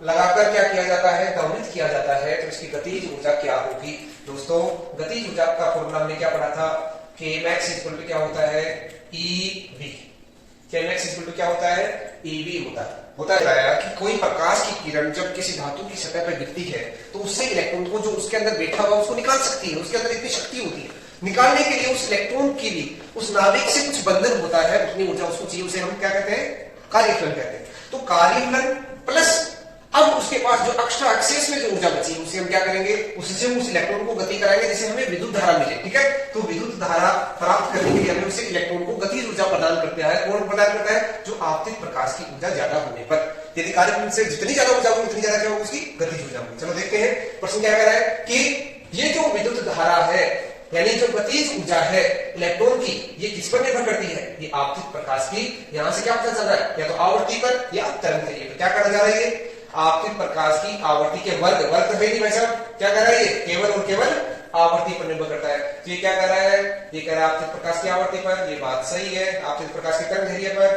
लगाकर क्या किया जाता है? दोलित किया जाता है, तो इसकी गतिज ऊर्जा क्या होगी? दोस्तों, गतिज ऊर्जा का फॉर्मूला हमने क्या पढ़ा था? Kmax इक्वल टू क्या होता है? EV। Kmax इक्वल टू क्या होता है? EV होता है कि कोई प्रकाश की किरण जब किसी धातु की सतह पर गिरती है तो उससे इलेक्ट्रॉन को, जो उसके अंदर बैठा हुआ, उसको निकाल सकती है। उसके अंदर इतनी शक्ति होती है, निकालने के लिए उस इलेक्ट्रॉन के लिए उस नाभिक से कुछ बंधन होता है, उतनी ऊर्जा उसको चाहिए, उसे हम क्या कहते हैं? कार्यफलन कहते हैं। तो कार्यफलन प्लस अब उसके पास जो एक्स्ट्रा एक्सेस में जो ऊर्जा बची, उसे हम क्या करेंगे? उससे उस इलेक्ट्रॉन को गति कराएंगे, जिससे हमें विद्युत धारा मिले। ठीक है, तो विद्युत धारा प्राप्त करने के लिए हमें उसे इलेक्ट्रॉन को गतिज ऊर्जा प्रदान करता है। कौन प्रदान करता है? जो आपतित प्रकाश की ऊर्जा ज्यादा होने पर। यदि कार्यफलन से जितनी ज्यादा ऊर्जा होगी उतनी ज्यादा क्या होगी? उसकी गतिज ऊर्जा होगी। चलो देखते हैं प्रश्न क्या कह रहा है कि ये जो विद्युत धारा है, यानी जो गतिज ऊर्जा है इलेक्ट्रॉन की, ये किस पर निर्भर करती है? ये आपतित प्रकाश की, यहां से क्या पता चल रहा है? या तो आवृत्ति पर या तरंग दैर्ध्य पर। क्या करने जा रही है? आपतित प्रकाश की आवृत्ति के वर्ग तो है नहीं भाई साहब, क्या कर रहा है? ये केवल और केवल आवृत्ति पर निर्भर करता है। तो ये क्या कर रहा है? ये कह रहा है आपतित प्रकाश की आवृत्ति पर। ये बात सही है, आपतित प्रकाश की तरंग दैर्ध्य पर,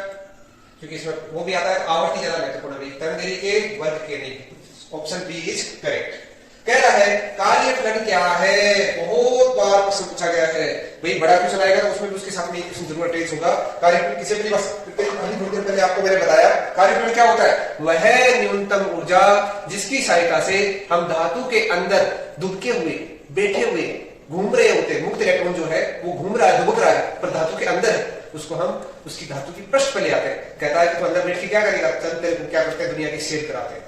क्योंकि इसमें वो भी आता है आवृत्ति ज्यादा महत्वपूर्ण है, तरंग दैर्ध्य के वर्ग के नहीं। Option B is correct. कह रहा है कार्यफलन क्या है? बहुत बार प्रश्न पूछा गया है भाई, बड़ा क्वेश्चन आएगा तो उसमें भी उसके साथ में एक क्वेश्चन जरूर अटैच होगा। कार्यफलन किसे भी बस थोड़ी देर पहले आपको मैंने बताया, कार्यफलन क्या होता है? वह न्यूनतम ऊर्जा जिसकी सहायता से हम धातु के अंदर दुबके हुए, बैठे हुए, घूम रहे होते हैं। मुक्त इलेक्ट्रॉन जो है वो घूम रहा है, दुबक रहा है, पर धातु के अंदर है, उसको हम उसकी धातु की पृष्ठ पे ले आते हैं। कहता है कि तो अंदर बैठ के क्या करेगा? चल तेरे को क्या करते हैं? दुनिया की सैर कराते हैं।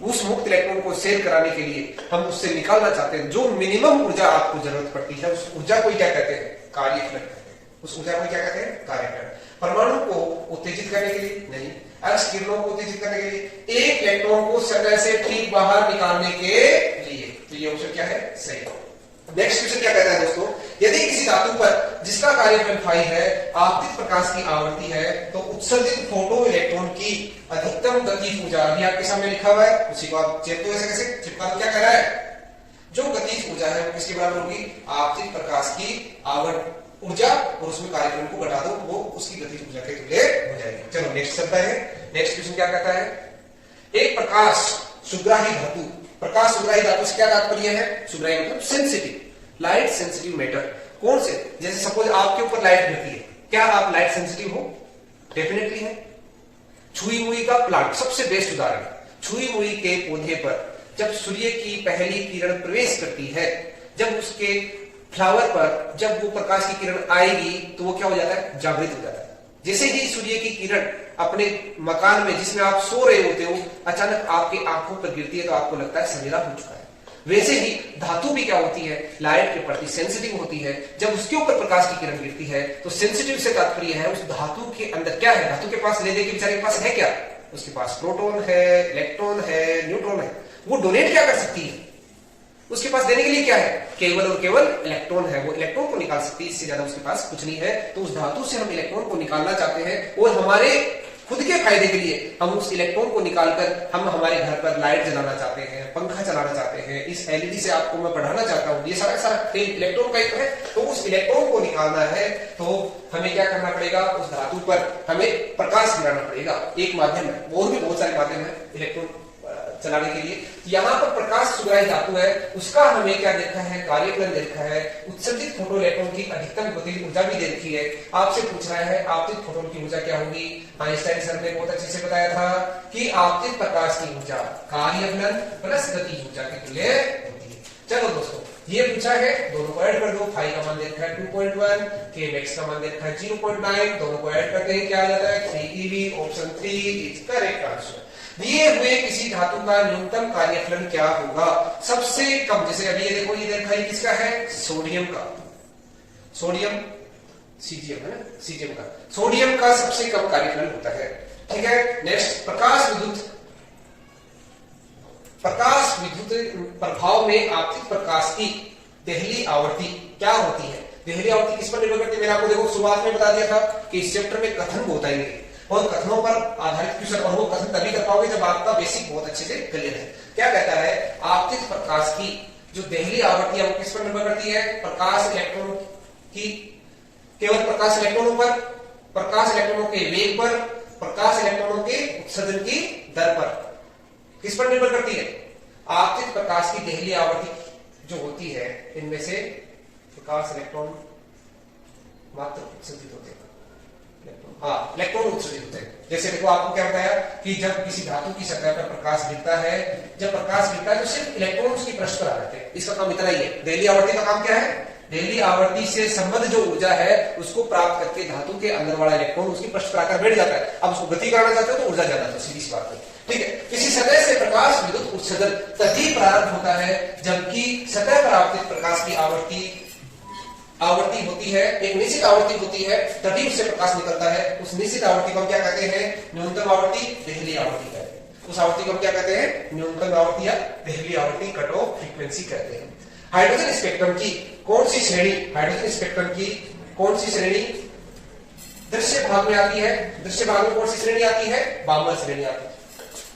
उस मुक्त इलेक्ट्रॉन को सैर कराने के लिए हम उससे निकालना चाहते हैं जो मिनिमम ऊर्जा आपको जरूरत पड़ती है, उस ऊर्जा को क्या कहते हैं? कार्यफलन कहते हैं। उस ऊर्जा को क्या कहते हैं? कार्यफलन। परमाणु को उत्तेजित करने के लिए नहीं, एक्स किरणों को उत्तेजित करने के लिए, एक इलेक्ट्रॉन को सतह से ठीक बाहर निकालने के लिए। तो ये ऑप्शन क्या है? सही। नेक्स्ट क्वेश्चन क्या कहता है दोस्तों? यदि किसी धातु पर जिसका कार्यफलन फाई है, आपतित प्रकाश की आवृत्ति है, तो उत्सर्जित फोटो इलेक्ट्रॉन की अधिकतम गतिज ऊर्जा, अभी आपके सामने लिखा हुआ है, उसी को आप चेक तो ऐसे कैसे चिपका दो। क्या कह रहा है? जो गतिज ऊर्जा है वो किसके बराबर होगी? आपतित प्रकाश की आवृत्ति ऊर्जा, और उसमें कार्यफलन को घटा दो, वो उसकी गतिज ऊर्जा के तुल्य हो जाएगी। चलो नेक्स्ट चलता है। नेक्स्ट क्वेश्चन क्या कहता है? एक प्रकाश सुग्राही धातु, प्रकाश सुग्राही धातु से क्या तात्पर्य है? सुग्राही मतलब सेंसिटिव, लाइट सेंसिटिव मैटर। कौन से? जैसे सपोज आपके ऊपर लाइट गिरती है, क्या आप लाइट सेंसिटिव हो? डेफिनेटली है। छुई मुई का प्लांट सबसे बेस्ट उदाहरण। छुई मुई के पौधे पर जब सूर्य की पहली किरण प्रवेश करती है, जब उसके फ्लावर पर जब वो प्रकाश की किरण आएगी तो वो क्या हो जाता है? जागृत हो जाता है। जैसे ही सूर्य की किरण अपने मकान में जिसमें आप सो रहे होते हो अचानक आपकी आंखों पर गिरती है तो आपको लगता है सवेरा हो चुका है। वैसे ही धातु भी क्या होती है? लाइट के प्रति सेंसिटिव होती है। जब उसके ऊपर प्रकाश की किरण गिरती है तो सेंसिटिव से तात्पर्य है उस धातु के अंदर क्या है? धातु के पास ले दे के बेचारे के पास है क्या? उसके पास प्रोटॉन है, इलेक्ट्रॉन है, न्यूट्रॉन है। वो डोनेट क्या कर सकती है? उसके पास देने के लिए क्या है? केवल और केवल इलेक्ट्रॉन है। वो इलेक्ट्रॉन को निकाल सकती है, इससे ज्यादा उसके पास कुछ नहीं है। तो उस धातु से हम इलेक्ट्रॉन को निकालना चाहते हैं और हमारे खुद के फायदे के लिए हम उस इलेक्ट्रॉन को निकालकर हम हमारे घर पर लाइट जलाना चाहते हैं, पंखा चलाना चाहते हैं। इस एलईडी से आपको मैं पढ़ाना चाहता हूं, ये सारा खेल इलेक्ट्रॉन का ही है। तो उस इलेक्ट्रॉन को निकालना है तो हमें क्या करना पड़ेगा? उस धातु पर हमें प्रकाश गिराना पड़ेगा। एक माध्यम है, और भी बहुत सारे माध्यम है इलेक्ट्रॉन चलाने के लिए। यहाँ पर प्रकाश सुग्राही धातु है, उसका हमें क्या देखा है? कार्यफलन देखा है। उत्सर्जित फोटो इलेक्ट्रॉन की अधिकतम गतिज ऊर्जा भी देखी है। आपसे पूछ रहा है आपतित फोटोन की ऊर्जा क्या होगी? आइंस्टाइन सर ने बहुत अच्छे से बताया था कि आपतित प्रकाश की ऊर्जा कार्यफलन प्लस गतिज ऊर्जा के तुल्य होती है। चलो दोस्तों, ये पूछा है, दोनों को ऐड कर दो। फाई का मान देखा है 2.1, के मैक्स का मान देखा है 0.9, दोनों को ऐड करते हैं क्या आ जाता है? 3 EV। Option 3 is correct answer. दिए हुए किसी धातु का न्यूनतम कार्यफलन क्या होगा? सबसे कम, जैसे अभी ये देखो, ये देखा ये किसका है? सोडियम का, सोडियम सीजीएम है ना, सीजीएम का, सोडियम का सबसे कम कार्यफलन होता है। ठीक है, नेक्स्ट प्रकाश विद्युत प्रभाव में आपतित प्रकाश की देहली आवर्ती क्या होती है? देहली आवर्ती किस पर निर्भर करती है? मैंने आपको देखो शुरुआत में बता दिया था कि इस चैप्टर में कथन बताएंगे और कथनों पर आधारित क्वेश्चन, और वो कथन तभी कर पाओगे जब आपका बेसिक बहुत अच्छे से क्लियर है। क्या कहता है? आपतित प्रकाश की जो देहली आवर्ती है वो किस पर निर्भर करती है? प्रकाश इलेक्ट्रॉन की, केवल प्रकाश इलेक्ट्रॉनों पर, प्रकाश इलेक्ट्रॉनों के वेग पर, प्रकाश इलेक्ट्रॉनों के उत्सर्जन की दर पर। किस पर निर्भर करती है? आपतित प्रकाश की देहली आवर्ती जो होती है, इनमें से प्रकाश इलेक्ट्रॉन मात्र उत्सर्जित होते हैं, इलेक्ट्रॉन उत्सर्जित होते हैं। जैसे देखो आपको क्या बताया कि जब किसी धातु की सतह पर प्रकाश गिरता है, जब प्रकाश गिरता है तो सिर्फ इलेक्ट्रॉन उसकी पृष्ठ पर आ जाते हैं। इसका काम इतना ही है। देहली आवर्ती का काम क्या है? देहली आवर्ती से संबद्ध जो ऊर्जा है उसको प्राप्त करके धातु के अंदर वाला इलेक्ट्रॉन उसकी पृष्ठ पर आकर बैठ जाता है। अब उसको गति करना चाहते हो तो ऊर्जा ज्यादा, तो सीधी सी बात है। ठीक है, किसी सतह से प्रकाश विद्युत उत्सर्जन तभी प्रारंभ होता है जबकि सतह पर आपतित प्रकाश की आवर्ती होती है, एक निश्चित आवर्ती होती है, तभी उससे प्रकाश निकलता है। उस निश्चित आवर्ती को हम क्या कहते हैं? न्यूनतम आवर्ती, देहली आवर्ती कहते हैं। उस आवर्ती को हम क्या कहते हैं? न्यूनतम आवर्ती या देहली आवर्ती, कट ऑफ फ्रीक्वेंसी कहते हैं। हाइड्रोजन स्पेक्ट्रम की कौन सी श्रेणी, हाइड्रोजन स्पेक्ट्रम की कौन सी श्रेणी दृश्य भाग में आती है? दृश्य भाग में कौन सी श्रेणी आती है? बामर श्रेणी आती है,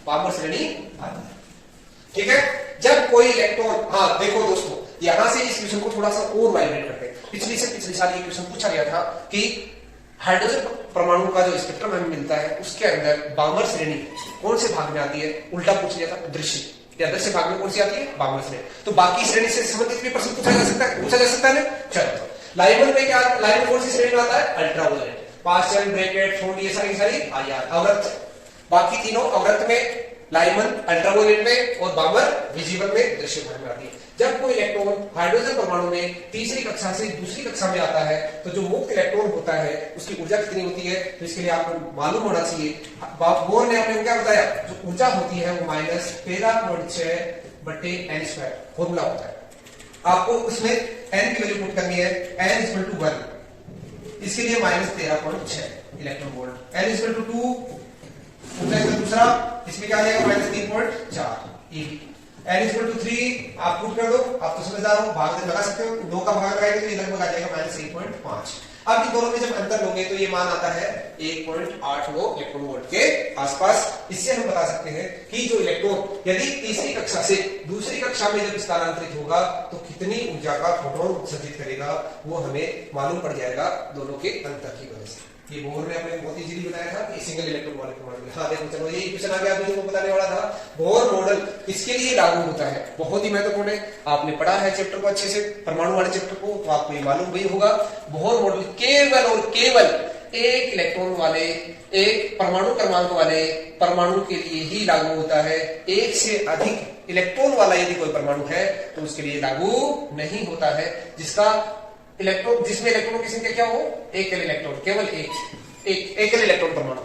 बामर श्रेणी आती है। ठीक है, जब कोई इलेक्ट्रॉन, हाँ देखो दोस्तों, यहां से इस क्वेश्चन को थोड़ा सा और वाइब्रेट करते हैं। पिछली साल ये क्वेश्चन पूछा गया था कि हाइड्रोजन परमाणु का जो स्पेक्ट्रम हमें मिलता है उसके अंदर बामर श्रेणी कौन से भाग में आती है? उल्टा पूछ लिया था, दृश्य या दृश्य भाग में कौन सी आती है? बामर श्रेणी। तो बाकी श्रेणी से संबंधित भी प्रश्न पूछा जा सकता है। चलो, लाइमन में क्या, लाइमन कौन सी श्रेणी में आता है? अल्ट्रावायलेट, पास्टल, ब्रैकेट, फोन, ये सारी आयात अवरक्त। बाकी तीनों अवरक्त में, लाइमन अल्ट्रावायलेट में और बामर विजिबल में, दृश्य भाग में आती है। जब कोई इलेक्ट्रॉन हाइड्रोजन परमाणु में तीसरी कक्षा से दूसरी कक्षा में आता है तो जो मुक्त इलेक्ट्रॉन होता है उसकी ऊर्जा कितनी होती है? तो इसके लिए आपको मालूम होना चाहिए। बोर ने आपने क्या बताया? जो ऊर्जा होती है वो -13.6/n², फॉर्मूला होता है। आपको उसमें n की वैल्यू पुट करनी है, n = 1, इसके लिए -13.6 इलेक्ट्रॉन वोल्ट, n = 2, दूसरा इसमें क्या आ जाएगा? -3.4 eV, n = 3 आप पुट कर दो। आप तो समझदार हो, भाग लगा सकते हो, 2 का भाग लगाएंगे तो ये लगभग आ जाएगा -1.5। अब इन दोनों में जब अंतर लोगे तो ये मान आता है 1.89 इलेक्ट्रॉन वोल्ट के आसपास। इससे हम बता सकते हैं कि जो इलेक्ट्रॉन यदि तीसरी कक्षा से दूसरी कक्षा में जब स्थानांतरित होगा तो कितनी ऊर्जा का फोटोन उत्सर्जित करेगा वो हमें मालूम पड़ जाएगा दोनों के अंतर की वजह से। ये बोर ने अपने बहुत इजीली बताया था कि सिंगल इलेक्ट्रॉन वाले परमाणु में। हाँ देखो, चलो ये क्वेश्चन आ गया अभी जो बताने वाला था। बोर मॉडल किसके लिए लागू होता है? बहुत ही महत्वपूर्ण है। आपने पढ़ा है चैप्टर को अच्छे से, परमाणु वाले चैप्टर को, तो आपको ये मालूम भी होगा। बोर मॉडल केवल और केवल एक इलेक्ट्रॉन वाले, एक परमाणु क्रमांक वाले परमाणु के लिए ही लागू होता है। एक से अधिक इलेक्ट्रॉन वाला यदि कोई परमाणु है तो उसके लिए लागू नहीं होता है। जिसमें इलेक्ट्रॉनों की संख्या क्या हो? एकल इलेक्ट्रॉन, केवल एकल इलेक्ट्रॉन परमाणु,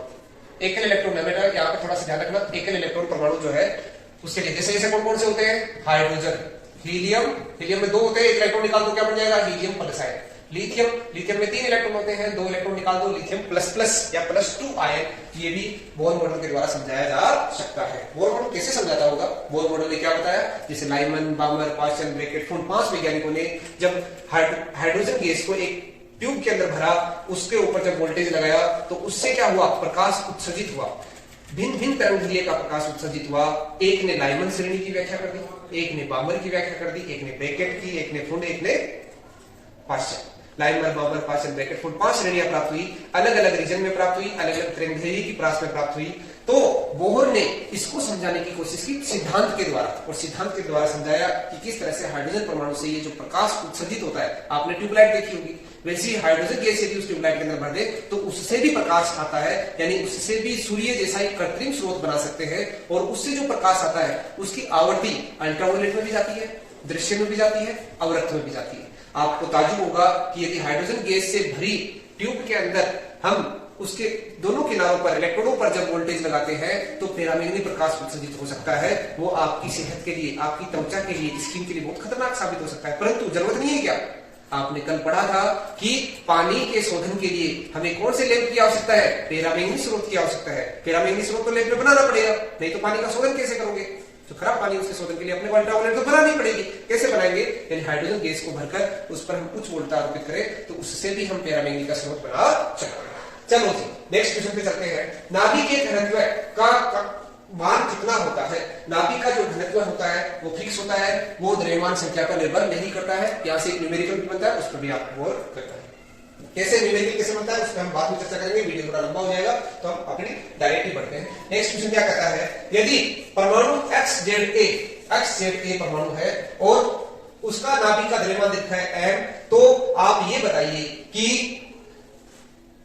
एकल इलेक्ट्रॉन है बेटा, यहाँ पे थोड़ा सा ध्यान रखना। एकल इलेक्ट्रॉन परमाणु जो है उसके लिए जैसे कौन कौन से होते हैं? हाइड्रोजन, हीलियम में 2 होते हैं, एक इलेक्ट्रॉन निकाल दो क्या बन जाएगा? Helium plus ion. लिथियम में 3 इलेक्ट्रॉन होते हैं, 2 इलेक्ट्रॉन निकाल दो, लिथियम प्लस या +2 आयन। ये भी बोर मॉडल के द्वारा समझाया जा सकता है। बोर मॉडल कैसे समझाता होगा? बोर मॉडल ने क्या बताया? जैसे लाइमन, बामर, पास्टल, ब्रैकेट, फोन, 5 वैज्ञानिकों ने जब हाइड्रोजन गैस को एक ट्यूब के अंदर भरा, उसके ऊपर जब वोल्टेज लगाया तो उससे क्या हुआ? प्रकाश उत्सर्जित हुआ, भिन्न भिन्न तरंगदैर्घ्य का प्रकाश उत्सर्जित हुआ। एक ने लाइमन श्रेणी की व्याख्या कर दी, एक ने बामर की व्याख्या कर दी, एक ने ब्रैकेट की, एक ने फुंड, एक ने पास्टल। लाइमर, बामर, पास्टल, ब्रैकेट, फुंड 5 श्रेणियां प्राप्त हुई, अलग अलग रीजन में प्राप्त हुई, अलग अलग तरंगदैर्घ्य की प्राप्त में प्राप्त हुई। तो बोहर ने इसको समझाने की कोशिश की सिद्धांत के द्वारा, और सिद्धांत के द्वारा समझाया कि किस तरह से हाइड्रोजन परमाणु से ये जो प्रकाश उत्सर्जित होता है, आपने ट्यूबलाइट देखी होगी, वैसे ही हाइड्रोजन गैस यदि उस ट्यूबलाइट के अंदर भर दे तो उससे भी प्रकाश आता है, यानी उससे भी सूर्य जैसा एक कृत्रिम स्रोत बना सकते हैं। और उससे जो प्रकाश आता है उसकी आवर्ती अल्ट्रावायलेट में भी जाती है, दृश्य में भी जाती है, अवरक्त में भी जाती है। आपको ताज्जुब होगा कि यदि हाइड्रोजन गैस से भरी ट्यूब के अंदर हम उसके दोनों किनारों पर इलेक्ट्रोडों पर जब वोल्टेज लगाते हैं तो पैरामैग्नेटिक प्रकाश उत्सर्जित हो सकता है। वो आपकी सेहत के लिए, आपकी त्वचा के लिए, स्किन के लिए बहुत खतरनाक साबित हो सकता है। परंतु जरूरत नहीं है क्या? आपने कल पढ़ा था कि पानी के शोधन के लिए हमें कौन से लैंप की आवश्यकता है? पैरामैग्नेटिक स्रोत की आवश्यकता है। पैरामैग्नेटिक स्रोत तो लैंप में बनाना पड़ेगा, नहीं तो पानी का शोधन कैसे करोगे? तो खराब पानी उसके शोधन के लिए अपने को अल्ट्रावायलेट तो बनानी पड़ेगी। कैसे बनाएंगे? यानी हाइड्रोजन गैस को भरकर उस पर हम उच्च वोल्टेज आरोपित करें तो उससे भी हम पैरामैग्नेटिक का स्रोत बना सकते हैं। चलो जी नेक्स्ट क्वेश्चन पे चलते हैं। नाभिक के घनत्व का मान कितना होता है? नाभिक का जो घनत्व होता है वो फिक्स होता है, वो द्रव्यमान संख्या पर निर्भर नहीं करता है। यहाँ से एक न्यूमेरिकल भी बनता है, उस पर भी आपको गौर करना है। कैसे न्यूमेरिकल कैसे बनता है उसमें हम बाद में चर्चा करेंगे, वीडियो थोड़ा लंबा हो जाएगा तो हम अपनी डायरेक्टली बढ़ते हैं। नेक्स्ट क्वेश्चन क्या कहता है? यदि परमाणु XZA परमाणु है और उसका नाभिक का द्रव्यमान दिखता है m, तो आप ये बताइए कि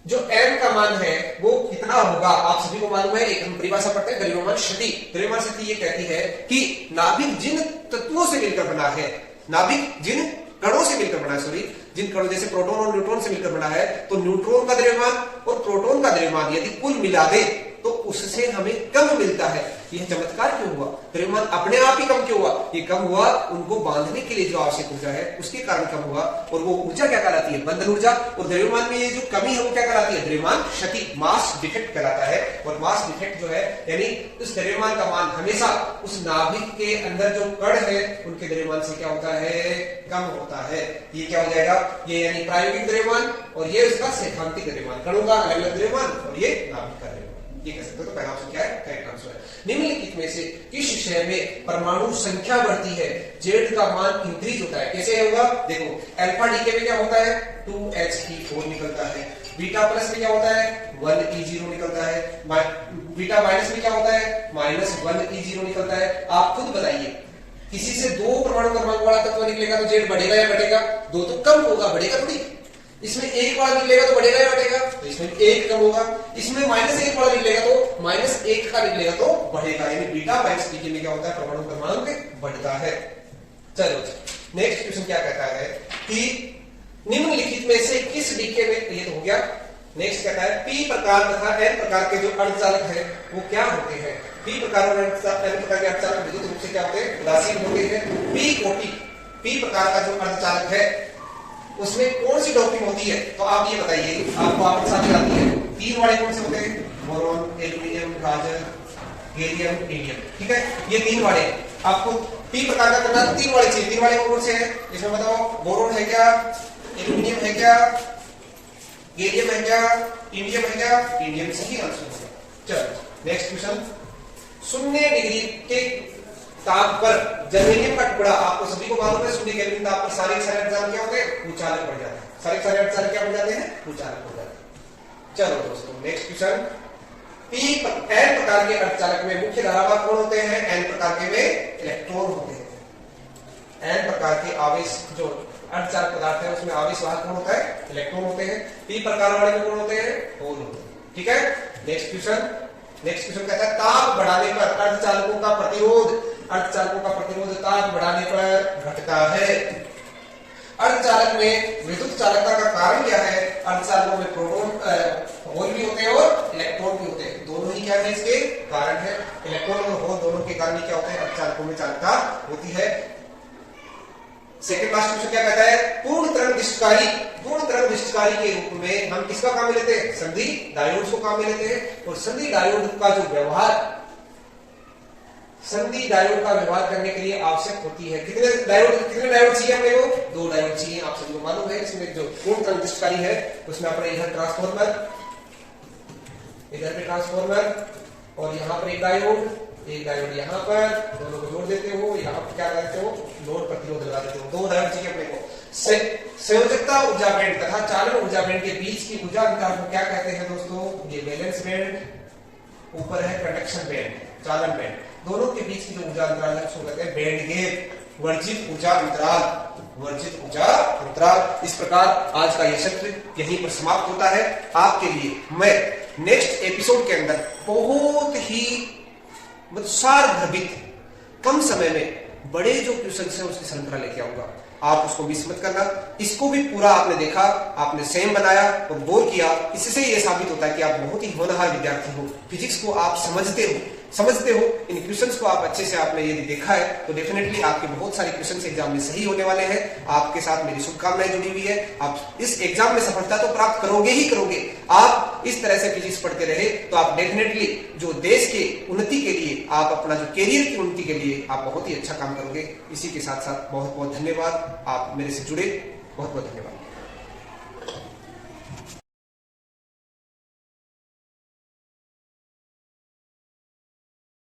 जो m का मान है वो कितना होगा? आप सभी को मालूम है, एक हम परिभाषा पढ़ते हैं द्रव्यमान शक्ति। द्रव्यमान शक्ति ये कहती है कि नाभिक जिन तत्वों से मिलकर बना है, नाभिक जिन कणों से मिलकर बना है, सॉरी जिन कणों जैसे प्रोटॉन और न्यूट्रॉन से मिलकर बना है, तो न्यूट्रॉन का द्रव्यमान और प्रोटॉन का द्रव्यमान यदि कुल मिला दे तो उससे हमें कम मिलता है। यह चमत्कार क्यों हुआ? द्रव्यमान अपने आप ही कम क्यों हुआ? ये कम हुआ उनको बांधने के लिए जो आवश्यक ऊर्जा है उसके कारण कम हुआ। और वो ऊर्जा क्या कहलाती है? बंधन ऊर्जा। और द्रव्यमान में ये जो कमी है वो क्या कहलाती है? द्रव्यमान क्षति, मास डिफेक्ट कहलाता है। और मास डिफेक्ट जो है यानी उस द्रव्यमान का मान हमेशा उस नाभिक के अंदर जो कण है उनके द्रव्यमान से क्या होता है? कम होता है। ये क्या हो जाएगा? ये यानी प्रायोगिक द्रव्यमान और ये उसका सैद्धांतिक द्रव्यमान, कणों का अलग अलग द्रव्यमान और ये नाभिक का द्रव्यमान। ये कह सकते हो। तो पहला ऑप्शन क्या है? करेक्ट आंसर है। निम्नलिखित में से किस शय में परमाणु संख्या बढ़ती है? जेड का मान इंक्रीज होता है। कैसे होगा? देखो अल्फा डीके में क्या होता है? 2He4 निकलता है। बीटा प्लस में क्या होता है? 1E0 निकलता है। बीटा माइनस में क्या होता है? -1E0 निकलता है। आप खुद बताइए, किसी से दो परमाणु क्रमांक वाला तत्व निकलेगा तो जेड बढ़ेगा या घटेगा? दो तो कम होगा, बढ़ेगा थोड़ी। इसमें एक वाला निकलेगा तो बढ़ेगा या घटेगा? तो इसमें एक कम होगा। इसमें -1 वाला निकलेगा तो -1 का निकलेगा तो बढ़ेगा। यानी बीटा माइनस डीके में क्या होता है? परमाणु क्रमांक बढ़ता है। चलो नेक्स्ट क्वेश्चन क्या कहता है कि निम्नलिखित में से किस डीके में, ये तो हो गया। नेक्स्ट कहता है पी प्रकार तथा एन प्रकार के जो अर्धचालक है वो क्या होते हैं? पी प्रकार और एन प्रकार के अर्धचालक विद्युत रूप से क्या होते हैं? उदासीन होते हैं। पी कोटि, पी प्रकार का जो अर्धचालक है उसमें कौन सी डोपिंग होती है? तो आप ये बताइए, आपको आपके साथ आती है। तीन वाले कौन से होते हैं? बोरोन, एल्यूमिनियम, गाजर, गैलियम, इंडियम। ठीक है, ये तीन वाले आपको पी प्रकार का करना। तीन वाले चाहिए। तीन वाले कौन से हैं इसमें बताओ? बोरोन है क्या? एल्यूमिनियम है क्या? गैलियम है क्या? इंडियम है क्या? इंडियम सही आंसर होगा। चलो नेक्स्ट क्वेश्चन। 0 डिग्री के ताप पर जर्मेनियम का टुकड़ा, आपको सभी को मालूम है 0 केल्विन ताप पर सारे अर्धचालक क्या होते हैं? भूचालक बढ़ जाते हैं। सारे अर्धचालक क्या बढ़ जाते हैं? भूचालक हो जाते हैं। चलो दोस्तों नेक्स्ट क्वेश्चन। एन प्रकार के अर्धचालक में मुख्य धारावाहक कौन होते हैं? एन प्रकार के में इलेक्ट्रॉन होते हैं। एन प्रकार के आवेश जो अर्धचालक पदार्थ है उसमें आवेश वाहक कौन होता है? इलेक्ट्रॉन होते हैं। पी प्रकार वाले में कौन होते हैं? होल होते हैं। ठीक है, नेक्स्ट क्वेश्चन। नेक्स्ट क्वेश्चन कहता है ताप बढ़ाने पर अर्धचालकों का प्रतिरोध, अर्धचालकों का प्रतिरोध ताप बढ़ाने पर घटता है। अर्धचालक में विद्युत चालकता का कारण क्या है? अर्धचालकों में प्रोटॉन होल भी होते हैं और इलेक्ट्रॉन भी होते हैं। दोनों ही क्या है इसके कारण है? इलेक्ट्रॉन और होल दोनों के कारण क्या होते हैं? अर्धचालकों में चालकता होती है। सेकंड लास्ट क्वेश्चन क्या कहता है? पूर्ण तरंग विशिष्टकारी, पूर्ण तरंग विशिष्टकारी के रूप में हम किसका काम में लेते हैं? संधि डायोड को काम में लेते हैं। और संधि डायोड का जो व्यवहार, संधि डायोड का व्यवहार करने के लिए आवश्यक होती है कितने डायोड चाहिए हमें? को 2 डायोड चाहिए। आप सभी को मालूम है इसमें जो पूर्ण तरंग विशिष्टकारी है उसमें अपने इधर ट्रांसफार्मर, इधर पे ट्रांसफार्मर और यहाँ पर एक डायोड यहाँ पर, दोनों को जोड़ देते हो। यहाँ पर क्या करते हो? लोड प्रतिरोध लगा देते हो। 2 डायोड चाहिए अपने को। संयोजकता ऊर्जा बैंड तथा चालन ऊर्जा बैंड के बीच की ऊर्जा अंतर को क्या कहते हैं दोस्तों? ये वैलेंस बैंड, ऊपर है कंडक्शन बैंड, चालन बैंड। दोनों के बीच की जो ऊर्जा अंतराल है उसको कहते हैं बैंड गैप, वर्जित ऊर्जा अंतराल, वर्जित ऊर्जा अंतराल। इस प्रकार आज का यह सत्र यहीं पर समाप्त होता है। आपके लिए मैं नेक्स्ट एपिसोड के अंदर बहुत ही सारगर्भित कम समय में बड़े जो क्वेश्चन है उसकी श्रृंखला लेके आऊंगा। आप उसको मिस मत करना। इसको भी पूरा आपने देखा, आपने सेम बनाया और गौर किया, इससे ये साबित होता है कि आप बहुत ही होनहार विद्यार्थी हो, फिजिक्स को आप समझते हो। इन क्वेश्चंस को आप अच्छे से आपने यदि देखा है तो डेफिनेटली आपके बहुत सारे क्वेश्चंस एग्जाम में सही होने वाले हैं। आपके साथ मेरी शुभकामनाएं जुड़ी हुई है। आप इस एग्जाम में सफलता तो प्राप्त करोगे ही करोगे। आप इस तरह से फिजिक्स पढ़ते रहे तो आप डेफिनेटली जो देश के उन्नति के लिए, आप अपना जो कैरियर की उन्नति के लिए आप बहुत ही अच्छा काम करोगे। इसी के साथ साथ बहुत बहुत धन्यवाद। आप मेरे से जुड़े, बहुत बहुत धन्यवाद।